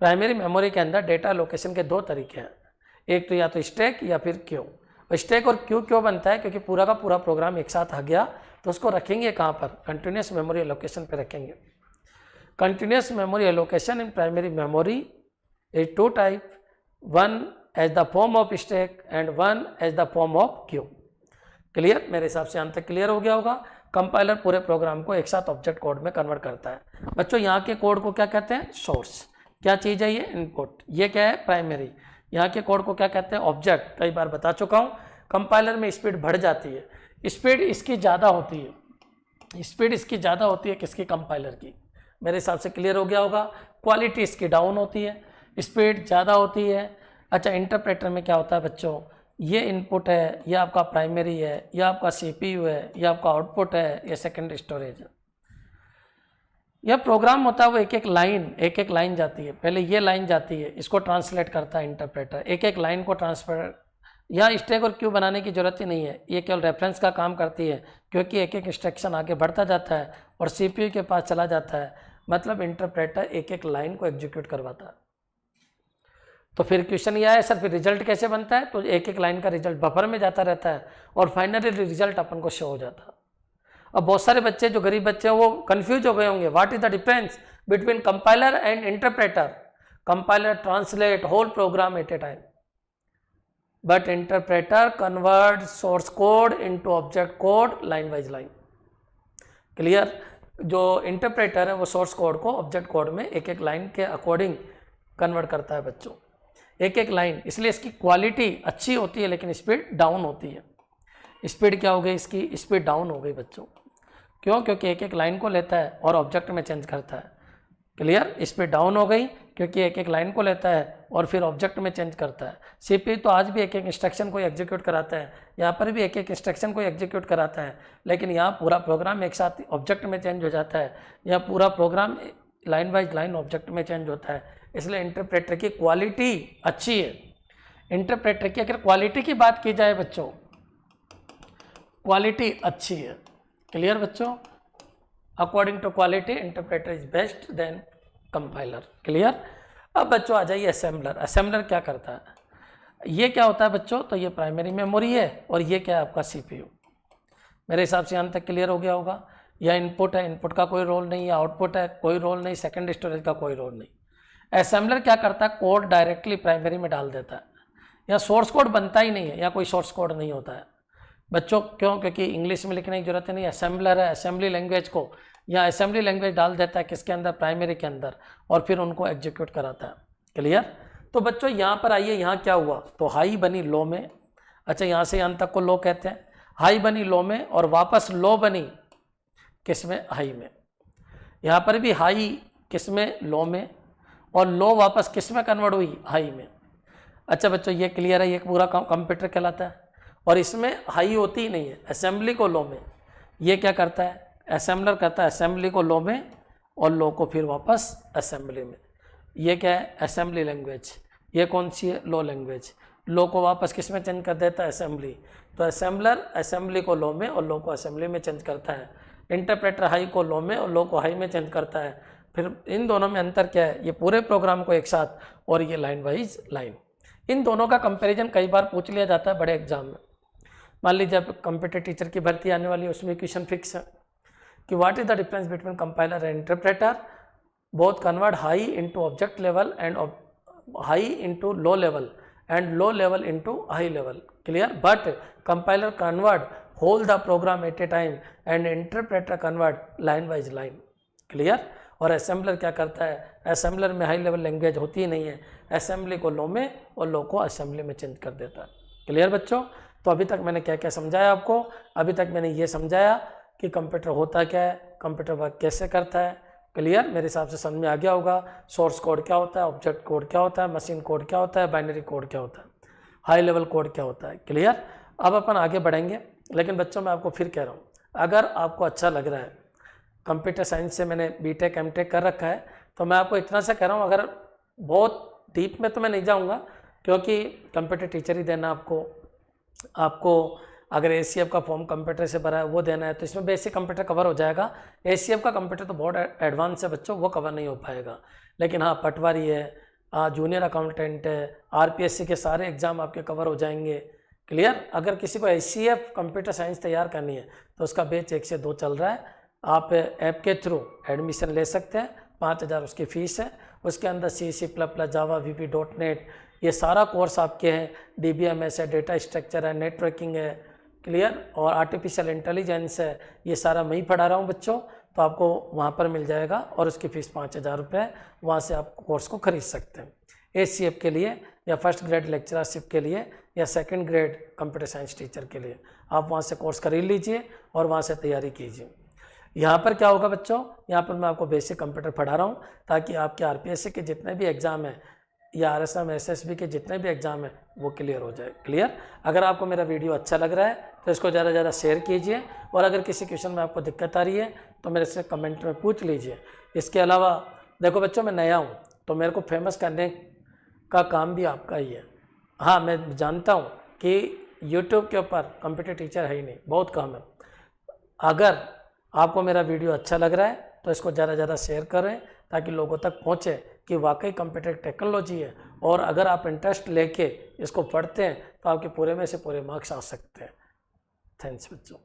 Primary memory के अंदर data location के दो तरीके हैं, एक तो या तो स्टैक या फिर क्यू। स्टैक और क्यू क्यों बनता है? क्योंकि पूरा का पूरा प्रोग्राम एक साथ आ गया तो उसको रखेंगे कहाँ पर? कंटिन्यूस मेमोरी एलोकेशन पे रखेंगे। Continuous memory allocation in primary memory is two type, one as the form of stack and one as the form of queue. Clear, मेरे हिसाब से यहाँ तक क्लियर हो गया होगा। कंपाइलर पूरे प्रोग्राम को एक साथ ऑब्जेक्ट कोड में कन्वर्ट करता है। बच्चों यहाँ के कोड को क्या कहते हैं? सोर्स। क्या चीज़ है ये? इनपुट। ये क्या है? प्राइमरी। यहाँ के कोड को क्या कहते हैं? ऑब्जेक्ट। कई बार बता चुका हूँ। कंपाइलर में स्पीड बढ़ जाती है, स्पीड इसकी ज़्यादा होती है, स्पीड इसकी ज़्यादा होती है किसकी? कंपाइलर की। मेरे हिसाब से क्लियर हो गया होगा। क्वालिटी इसकी डाउन होती है, स्पीड ज़्यादा होती है। अच्छा, इंटरप्रेटर में क्या होता है बच्चों? ये इनपुट है, ये आपका प्राइमरी है, ये आपका CPU है, ये आपका आउटपुट है, ये सेकेंडरी स्टोरेज है। यह प्रोग्राम होता है वो एक एक लाइन जाती है। पहले ये लाइन जाती है, इसको ट्रांसलेट करता है इंटरप्रेटर, एक एक लाइन को ट्रांसफर। यहाँ स्टैक और क्यू बनाने की जरूरत ही नहीं है, ये केवल रेफरेंस का काम करती है, क्योंकि एक एक इंस्ट्रक्शन आगे बढ़ता जाता है और CPU के पास चला जाता है। मतलब इंटरप्रेटर एक एक लाइन को एग्जीक्यूट करवाता है। तो फिर क्वेश्चन ये आया, सर फिर रिजल्ट कैसे बनता है? तो एक एक लाइन का रिजल्ट बफर में जाता रहता है और फाइनली रिजल्ट अपन को शो हो जाता है। अब बहुत सारे बच्चे जो गरीब बच्चे हैं वो कंफ्यूज हो गए होंगे, what is the difference between compiler and interpreter? Compiler translate whole program at a time, but interpreter converts source code into object code line wise line. Clear, जो इंटरप्रेटर है वो सोर्स कोड को object code में एक एक line के according convert करता है बच्चों, एक एक लाइन। इसलिए इसकी क्वालिटी अच्छी होती है लेकिन स्पीड डाउन होती है। स्पीड क्या हो गई? इसकी स्पीड डाउन हो गई बच्चों। क्यों? क्योंकि एक एक लाइन को लेता है और ऑब्जेक्ट में चेंज करता है। क्लियर, स्पीड डाउन हो गई क्योंकि एक एक लाइन को लेता है और फिर ऑब्जेक्ट में चेंज करता है। CPU तो आज भी एक एक इंस्ट्रक्शन को एग्जीक्यूट कराता है, यहाँ पर भी एक एक इंस्ट्रक्शन को एग्जीक्यूट कराता है, लेकिन यहाँ पूरा प्रोग्राम एक साथ ऑब्जेक्ट में चेंज हो जाता है, यहाँ पूरा program line wise line object में चेंज होता है। इसलिए इंटरप्रेटर की क्वालिटी अच्छी है। इंटरप्रेटर की अगर क्वालिटी की बात की जाए बच्चों, क्वालिटी अच्छी है। क्लियर बच्चों, according to quality interpreter is best than compiler. Clear. अब बच्चों आ जाइए असेंबलर। असेंबलर क्या करता है? ये क्या होता है बच्चों? तो ये प्राइमरी मेमोरी है और ये क्या है? आपका CPU। मेरे हिसाब से यहाँ तक क्लियर हो गया होगा। यह इनपुट है, इनपुट का कोई रोल नहीं है, आउटपुट है कोई रोल नहीं, सेकेंड स्टोरेज का कोई रोल नहीं। असेंबलर क्या करता है? कोड डायरेक्टली प्राइमरी में डाल देता है। यहाँ सोर्स कोड बनता ही नहीं है, यहाँ कोई सोर्स कोड नहीं होता है बच्चों। क्यों? क्योंकि इंग्लिश में लिखने की जरूरत नहीं, असेंबलर है, असेंबली लैंग्वेज को या असेंबली लैंग्वेज डाल देता है किसके अंदर? प्राइमरी के अंदर, और फिर उनको एग्जीक्यूट कराता है। क्लियर। तो बच्चों यहाँ पर आइए, यहाँ क्या हुआ? तो हाई बनी लो में। अच्छा, यहाँ से यहाँ तक को लो कहते हैं। हाई बनी लो में और वापस लो बनी किस में? हाई में। यहाँ पर भी हाई किस में, लो में, और लो वापस किस में कन्वर्ट हुई, हाई में। अच्छा बच्चों ये क्लियर है, ये पूरा कंप्यूटर कहलाता है। और इसमें हाई होती ही नहीं है, असेंबली को लो में। ये क्या करता है, असेंबलर करता है असेंबली को लो में और लो को फिर वापस असेंबली में। ये क्या है, असेंबली लैंग्वेज। ये कौन सी है, लो लैंग्वेज। लो को वापस किस में चेंज कर देता है, असेंबली। तो असेंबलर असेंबली को लो में और लो को असेंबली में चेंज करता है। इंटरप्रेटर हाई को लो में और लो को हाई में चेंज करता है। फिर इन दोनों में अंतर क्या है, ये पूरे प्रोग्राम को एक साथ, और ये लाइन वाइज लाइन। इन दोनों का कंपैरिजन कई बार पूछ लिया जाता है बड़े एग्जाम में। मान लीजिए जब कंप्यूटर टीचर की भर्ती आने वाली है, उसमें क्वेश्चन फिक्स है कि what is the difference between compiler and interpreter, both convert high into object level and high into low level and low level into high level. Clear. But compiler convert whole the program at a time and interpreter convert line wise line. Clear. और assembler क्या करता है, assembler में high level language होती ही नहीं है, assembly को लो में और लो को असेंबली में चेंज कर देता है। क्लियर बच्चों। तो अभी तक मैंने क्या क्या समझाया आपको, अभी तक मैंने ये समझाया कि कंप्यूटर होता क्या है, कंप्यूटर वर्क कैसे करता है। क्लियर। मेरे हिसाब से समझ में आ गया होगा। सोर्स कोड क्या होता है, ऑब्जेक्ट कोड क्या होता है, मशीन कोड क्या होता है, बाइनरी कोड क्या होता है, हाई लेवल कोड क्या होता है। क्लियर। अब अपन आगे बढ़ेंगे, लेकिन बच्चों मैं आपको फिर कह रहा हूँ, अगर आपको अच्छा लग रहा है, कंप्यूटर साइंस से मैंने बीटेक एमटेक कर रखा है, तो मैं आपको इतना सा कह रहा हूँ, अगर बहुत डीप में तो मैं नहीं जाऊँगा, क्योंकि कंप्यूटर टीचर ही देना आपको अगर एसीएफ का फॉर्म कंप्यूटर से भरा है वो देना है, तो इसमें बेसिक कंप्यूटर कवर हो जाएगा। एसीएफ का कंप्यूटर तो बहुत एडवांस है बच्चों, वो कवर नहीं हो पाएगा। लेकिन हाँ, पटवारी है, जूनियर अकाउंटेंट है, आरपीएससी के सारे एग्जाम आपके कवर हो जाएंगे। क्लियर। अगर किसी को एसीएफ कंप्यूटर साइंस तैयार करनी है तो उसका बैच 1 से 2 चल रहा है। आप ऐप के थ्रू एडमिशन ले सकते हैं, 5,000 उसकी फ़ीस है। उसके अंदर C++, जावा, VB.NET ये सारा कोर्स आपके हैं। DBMS है, डेटा स्ट्रक्चर है, नेटवर्किंग है। क्लियर। और आर्टिफिशियल इंटेलिजेंस है, ये सारा मैं ही पढ़ा रहा हूँ बच्चों। तो आपको वहाँ पर मिल जाएगा और उसकी फ़ीस 5,000 रुपये। वहाँ से आप कोर्स को खरीद सकते हैं। ACF के लिए या फर्स्ट ग्रेड लेक्चरशिप के लिए या second grade computer science teacher के लिए आप वहाँ से कोर्स खरीद लीजिए और वहाँ से तैयारी कीजिए। यहाँ पर क्या होगा बच्चों, यहाँ पर मैं आपको बेसिक कंप्यूटर पढ़ा रहा हूँ ताकि आपके आरपीएससी के जितने भी एग्ज़ाम हैं या RSM SSB के जितने भी एग्ज़ाम हैं वो क्लियर हो जाए। क्लियर। अगर आपको मेरा वीडियो अच्छा लग रहा है तो इसको ज़्यादा से ज़्यादा शेयर कीजिए, और अगर किसी क्वेश्चन में आपको दिक्कत आ रही है तो मेरे से कमेंट में पूछ लीजिए। इसके अलावा देखो बच्चों, मैं नया हूँ तो मेरे को फेमस करने का काम भी आपका ही है। हाँ, मैं जानता हूँ कि यूट्यूब के ऊपर कंप्यूटर टीचर है ही नहीं, बहुत कम है। अगर आपको मेरा वीडियो अच्छा लग रहा है तो इसको ज़्यादा से ज़्यादा शेयर करें ताकि लोगों तक पहुँचे कि वाकई कंप्यूटर टेक्नोलॉजी है, और अगर आप इंटरेस्ट लेके इसको पढ़ते हैं तो आपके पूरे में से पूरे मार्क्स आ सकते हैं। थैंक्स बच्चों।